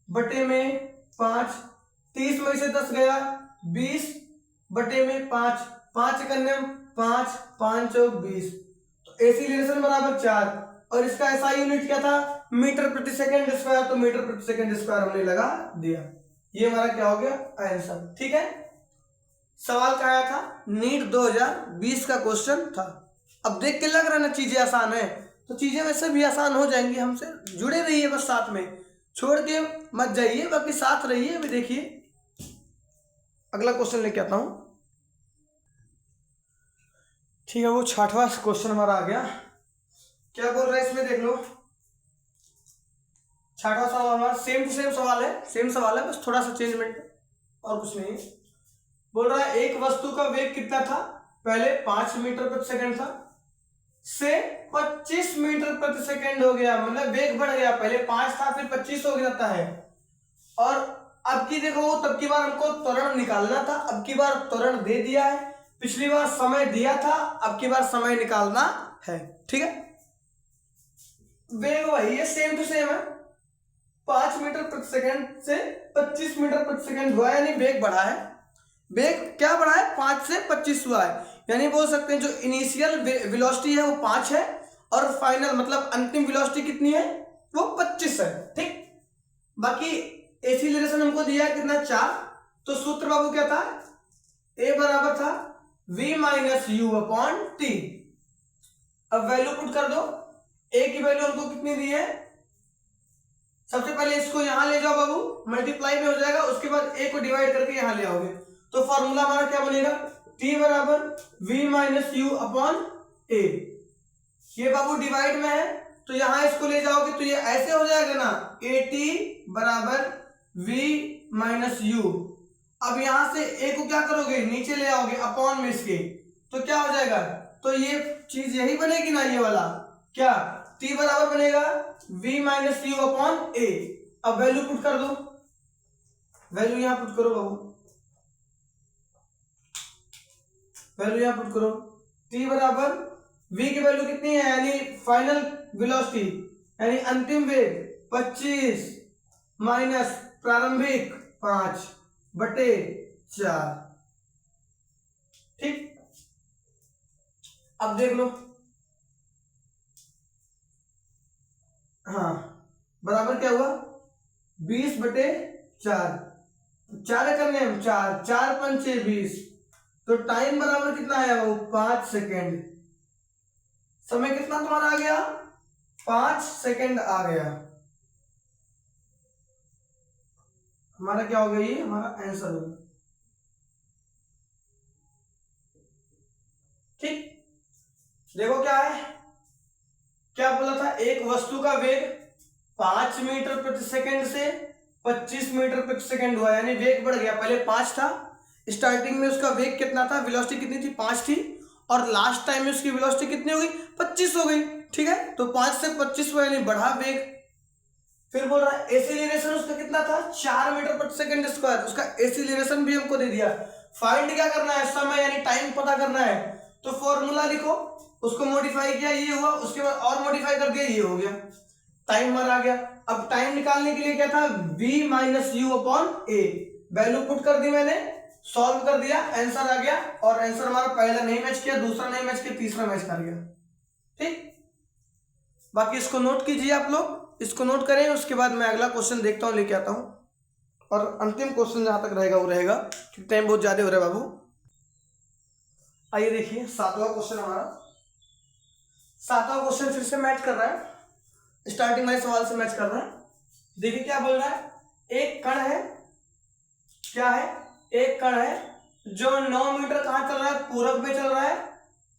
बटे में 5, 30 में से 10 गया 20 बटे में 5, 5 करने 5 5 और 20, तो एसीलरेशन बराबर 4 और इसका ऐसा यूनिट क्या था मीटर प्रति सेकंड स्क्वायर, तो मीटर प्रति सेकंड स्क्वायर हमने लगा दिया, ये हमारा क्या हो गया आंसर। ठीक है, सवाल का आया था नीट 2020 का क्वेश्चन था। अब देख के लग रहा है ना चीजें आसान है, तो चीजें वैसे भी आसान हो जाएंगी, हमसे जुड़े रहिए बस, साथ में छोड़ के मत जाइए, बाकी साथ रहिए। अभी देखिए अगला क्वेश्चन लेके आता हूं। ठीक है, वो 6वां क्वेश्चन हमारा आ गया, क्या बोल रहा है इसमें देख लो, 6वां सवाल हमारा सेम टू सेम सवाल है, सेम सवाल है, बस थोड़ा सा चेंजमेंट और कुछ नहीं। बोल रहा है एक वस्तु का वेग कितना था, पहले 5 मीटर प्रति सेकंड था, से 25 मीटर प्रति सेकंड हो गया, मतलब वेग बढ़ गया, पहले 5 था फिर 25 हो जाता है। और अब की देखो तब की बार हमको त्वरण निकालना था, अब की बार त्वरण दे दिया है, पिछली बार समय दिया था, अब की बार समय निकालना है। ठीक है, वेग वही है, सेम टू सेम है, 5 मीटर प्रति सेकंड से 25 मीटर प्रति सेकंड हुआ है, यानी वेग बढ़ा है। वेग क्या बढ़ा है 5 से 25 हुआ है, यानी बोल सकते हैं जो इनिशियल वेलोसिटी है वो 5 है और फाइनल मतलब अंतिम वेलोसिटी कितनी है वो 25 है। ठीक, बाकी एक्सीलरेशन हमको दिया है कितना 4, तो सूत्र बाबू क्या था ए बराबर था v minus you upon T. अब वैल्यू पुट कर दो, ए की वैल्यू हमको कितनी दी है, सबसे पहले इसको यहां ले जाओ बाबू, मल्टीप्लाई में हो जाएगा, उसके बाद ए को डिवाइड करके यहां ले आओगे, तो फॉर्मूला हमारा क्या बनेगा t बराबर v माइनस यू अपॉन ए। ये बाबू डिवाइड में है तो यहां इसको ले जाओगे तो ये ऐसे हो जाएगा ना ए टी बराबर v माइनस यू। अब यहां से ए को क्या करोगे नीचे ले आओगे अपॉन में इसके, तो क्या हो जाएगा, तो ये चीज यही बनेगी ना, ये वाला क्या t बराबर बनेगा v माइनस यू अपॉन ए। अब वैल्यू पुट कर दो, वैल्यू यहां पुट करो बाबू, वैल्यू यहां पुट करो, t बराबर v की वैल्यू कितनी है यानी फाइनल वेलोसिटी यानी अंतिम वेग 25 माइनस प्रारंभिक 5 बटे 4। ठीक, अब देख लो, हाँ बराबर क्या हुआ 20 बटे 4, 4 करने हम 4, 4 पंचे 20, तो टाइम बराबर कितना आया वो 5 सेकेंड, समय कितना तुम्हारा आ गया 5 सेकेंड आ गया, हमारा क्या हो गया, ये हमारा आंसर हो गया। ठीक, देखो क्या है, क्या बोला था एक वस्तु का वेग 5 मीटर प्रति सेकंड से 25 मीटर प्रति सेकंड हुआ, यानी वेग बढ़ गया, पहले 5 था स्टार्टिंग में उसका वेग कितना था, वेलोसिटी कितनी थी, 5 थी, और लास्ट टाइम में उसकी वेलोसिटी कितनी हो गई, 25 हो गई। ठीक है, तो 5 से 25 हुआ यानी बढ़ा वेग। फिर बोल रहा है एक्सीलरेशन उसका कितना था, 4 मीटर पर सेकंड स्क्वायर, उसका एक्सीलरेशन भी हमको दे दिया। फाइंड क्या करना है, समय यानी टाइम पता करना है, तो फॉर्मूला लिखो, उसको मॉडिफाई किया, ये हुआ, उसके बाद और मॉडिफाई कर दिया, ये हो गया, टाइम आ गया। अब टाइम निकालने के लिए क्या था, v minus you upon A, value put कर दी मैंने, सॉल्व कर दिया, आंसर आ गया, और आंसर हमारा पहला नहीं मैच किया, दूसरा नहीं मैच किया, तीसरा मैच कर गया। ठीक, बाकी इसको नोट कीजिए आप लोग, इसको नोट करें, उसके बाद मैं अगला क्वेश्चन देखता हूँ, लेके आता हूँ, और अंतिम क्वेश्चन जहां तक रहेगा वो रहेगा, क्योंकि टाइम बहुत ज्यादा हो रहा है बाबू। आइए देखिए 7वां क्वेश्चन हमारा, 7वां क्वेश्चन फिर से मैच कर रहा है, स्टार्टिंग वाले सवाल से मैच कर रहा है। देखिए क्या बोल रहा है, एक कण है, क्या है, एक कण है जो 9 मीटर कहां चल रहा है, पूरब में चल रहा है।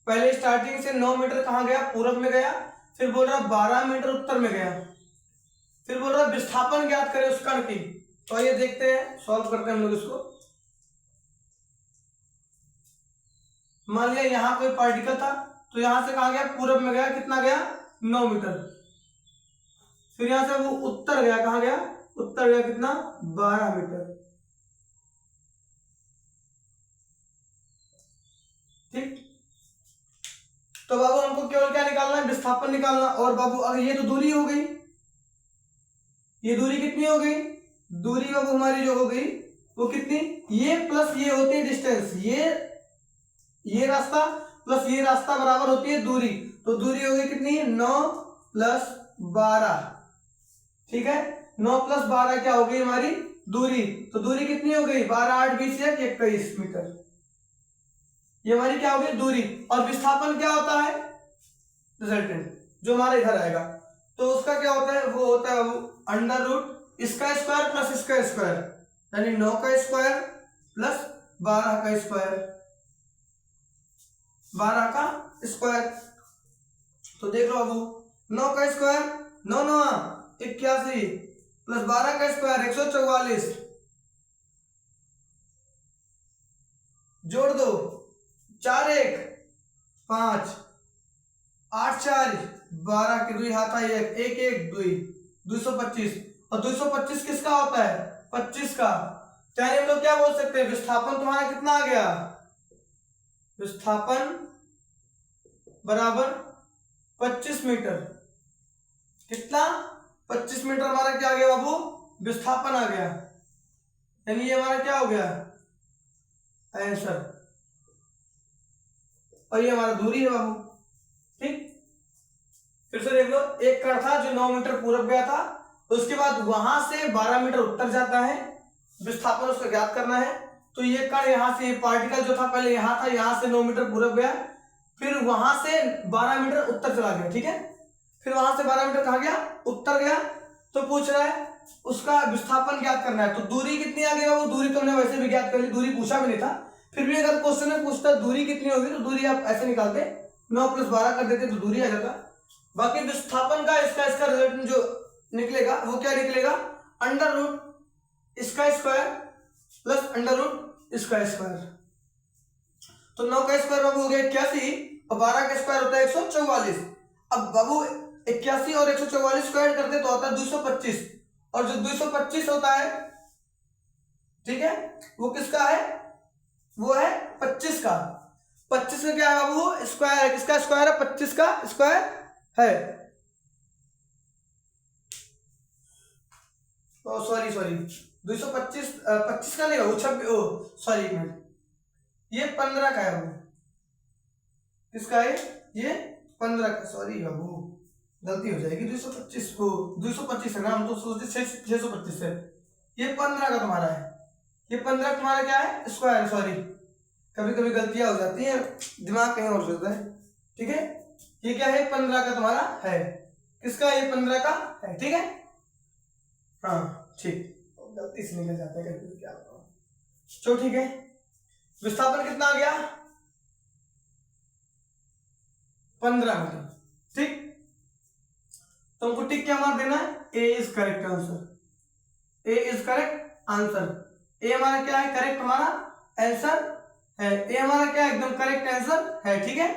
पहले स्टार्टिंग से 9 मीटर कहां गया, पूरब में गया, फिर बोल रहा 12 मीटर उत्तर में गया, फिर बोल रहा विस्थापन ज्ञात करें उस कण की। तो ये देखते हैं, सॉल्व करते हैं हम लोग इसको। मान लिया यहां कोई पार्टिकल था, तो यहां से कहां गया, पूरब में गया, कितना गया, 9 मीटर, फिर यहां से वो उत्तर गया, कहां गया, उत्तर गया, कितना, 12 मीटर। ठीक, तो बाबू हमको केवल क्या निकालना है, विस्थापन निकालना। और बाबू अगर ये तो दूरी हो गई, ये दूरी कितनी हो गई, दूरी बाबू हमारी जो हो गई वो कितनी, ये प्लस ये होती है डिस्टेंस, ये रास्ता प्लस ये रास्ता बराबर होती है दूरी, तो दूरी हो गई कितनी, 9 प्लस 12। ठीक है, 9 प्लस 12 क्या हो गई हमारी दूरी, तो दूरी कितनी हो गई, 12 8 20 21 मीटर, ये हमारी क्या हो गई दूरी। और विस्थापन क्या होता है, रिजल्टेंट जो हमारा इधर आएगा, तो उसका क्या होता है, वो होता है अंडर रूट इसका स्क्वायर प्लस इसका स्क्वायर, यानी 9 का स्क्वायर प्लस 12 का स्क्वायर, 12 का स्क्वायर। तो देख लो बाबू, 9 का स्क्वायर 9 9 81 प्लस 12 का स्क्वायर 144, जोड़ दो, 4 1 5 8 4 12 के 2 हाथ आई 1 1 1 2 225, और 225 किसका होता है, 25 का। चाहे हम लोग क्या बोल सकते हैं, विस्थापन तुम्हारा कितना आ गया, विस्थापन बराबर 25 मीटर, कितना, 25 मीटर हमारा क्या आ गया बाबू, विस्थापन आ गया, यानी ये हमारा क्या हो गया आंसर, और ये हमारा दूरी है बाबू। ठीक, फिर से देख लो, एक कण था जो 9 मीटर पूरब गया था, उसके बाद वहां से 12 मीटर उत्तर जाता है, विस्थापन उसका ज्ञात करना है। तो ये कण यहां से, पार्टिकल जो था पहले यहां था, यहां से 9 मीटर पूरब गया, फिर वहां से 12 मीटर उत्तर चला गया। ठीक है, फिर वहां से 12 मीटर कहा गया, उत्तर गया, तो पूछ रहा है उसका विस्थापन ज्ञात करना है। तो दूरी कितनी आ गई बाबू, दूरी तो हमने वैसे भी ज्ञात कर ली, दूरी पूछा भी नहीं था, फिर भी अगर क्वेश्चन में पूछता दूरी कितनी होगी, तो दूरी आप ऐसे निकालते 9 प्लस 12 कर देते, तो दूरी आ जाता। बाकी विस्थापन का इसका रिजल्ट जो निकलेगा वो क्या निकलेगा, अंडर रूट इसका स्क्वायर प्लस अंडर रूट इसका स्क्वायर। तो 9 का स्क्वायर बाबू हो गया 81, और 12 का स्क्वायर होता है 144। अब बाबू 81 और 144 स्क्वायर करते तो होता है 225, और जो 225 होता है, ठीक है, वो किसका है, वो है 25 का। 25 का क्या है बाबू, स्क्वायर है, किसका स्क्वायर है, 25 का स्क्वायर है। सॉरी 225 25 का नहीं बाबू, 26, सॉरी एक मिनट, ये 15 का है बाबू, किसका है, ये 15 का, सॉरी बाबू गलती हो जाएगी, 225 को 225 है ना, हम तो सोचते 625 है, ये 15 का तुम्हारा है, ये 15 तुम्हारा क्या है, स्क्वायर, सॉरी कभी कभी गलतियां हो जाती हैं, दिमाग कहीं और सोचता है। ठीक है, ये क्या है, 15 का तुम्हारा है, किसका, ये 15 का है। ठीक है, हाँ ठीक, गलती से निकल जाता है कभी, क्या बताऊं, चलो ठीक है। विस्थापन कितना आ गया, 15 मीटर। ठीक, तो हमको टिक क्या मार देना है, A is correct answer, A is correct answer, ए हमारा क्या है, करेक्ट हमारा आंसर है। ये हमारा क्या एकदम करेक्ट आंसर है। ठीक है,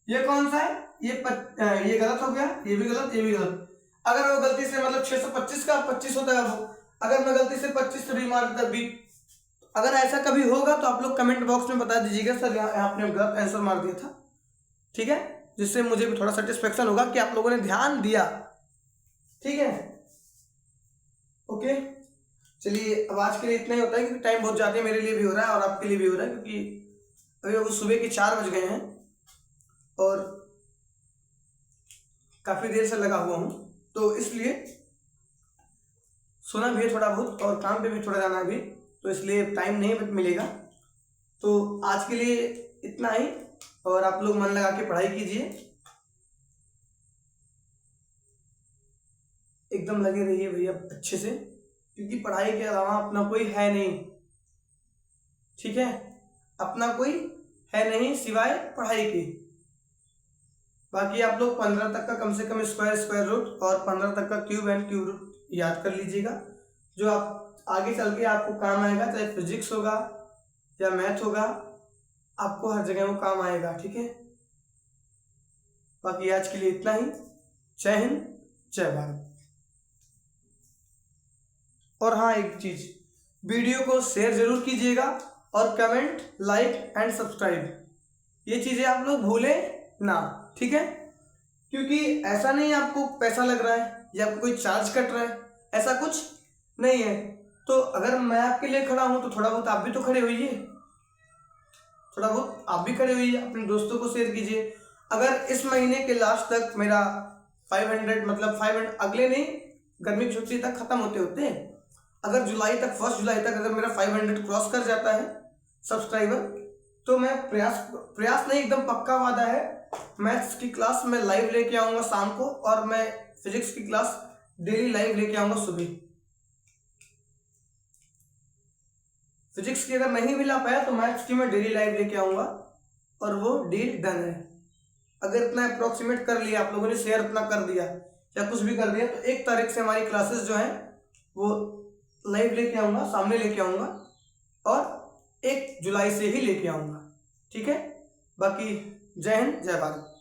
ये कौन सा है, ये गलत हो गया, ये भी गलत, ये भी गलत। अगर वो गलती से मतलब 625 का 25 होता है वो, अगर मैं गलती से 25 से भी मार देता 20, अगर ऐसा कभी होगा तो आप लोग कमेंट बॉक्स में बता दीजिएगा सर यहाँ आपने गलत आंसर मार दिया था। ठीक है, जिससे मुझे भी थोड़ा सेटिस्फेक्शन होगा कि आप लोगों ने ध्यान दिया। ठीक है, ओके, चलिए अब आज के लिए इतना ही होता है क्योंकि टाइम बहुत ज़्यादा मेरे लिए भी हो रहा है और आपके लिए भी हो रहा है, क्योंकि अभी वो सुबह के 4 बज गए हैं और काफ़ी देर से लगा हुआ हूँ, तो इसलिए सोना भी है थोड़ा बहुत और काम पे भी थोड़ा जाना भी, तो इसलिए टाइम नहीं मिलेगा। तो आज के लिए इतना ही, और आप लोग मन लगा के पढ़ाई कीजिए, एकदम लगे रहिए भैया अच्छे से, क्योंकि पढ़ाई के अलावा अपना कोई है नहीं। ठीक है, अपना कोई है नहीं सिवाय पढ़ाई के। बाकी आप लोग 15 तक का कम से कम स्क्वायर रूट और 15 तक का क्यूब एंड क्यूब रूट याद कर लीजिएगा, जो आप आगे चल के आपको काम आएगा, चाहे फिजिक्स होगा या मैथ होगा, आपको हर जगह वो काम आएगा। ठीक है, बाकी आज के लिए इतना ही। जय हिंद, जय भारत। और हाँ, एक चीज, वीडियो को शेयर जरूर कीजिएगा और कमेंट, लाइक एंड सब्सक्राइब, ये चीजें आप लोग भूलें ना। ठीक है, क्योंकि ऐसा नहीं आपको पैसा लग रहा है या आपको कोई चार्ज कट रहा है, ऐसा कुछ नहीं है। तो अगर मैं आपके लिए खड़ा हूं तो थोड़ा बहुत आप भी तो खड़े होइए, थोड़ा बहुत आप भी खड़े होइए, अपने दोस्तों को शेयर कीजिए। अगर इस महीने के लास्ट तक मेरा 500 मतलब 500 अगले नहीं, गर्मी की छुट्टी तक खत्म होते होते अगर जुलाई तक 1 जुलाई तक अगर मेरा 500 क्रॉस कर जाता है सब्सक्राइबर, तो मैं प्रयास नहीं एकदम पक्का वादा है, मैथ्स की क्लास मैं लाइव लेके आऊंगा शाम को, और मैं फिजिक्स की क्लास डेली लाइव लेके आऊंगा सुबह। फिजिक्स की अगर नहीं मिला पाया तो मैथ्स की मैं डेली लाइव लेके आऊंगा, और वो डील डन है। अगर इतना अप्रोक्सीमेट कर लिया आप लोगों ने, शेयर इतना कर दिया या कुछ भी कर दिया, तो 1 तारीख से हमारी क्लासेस जो है वो लाइव लेके आऊंगा, सामने लेके आऊंगा, और 1 जुलाई से ही लेके आऊंगा। ठीक है, बाकी जय हिंद, जय भारत।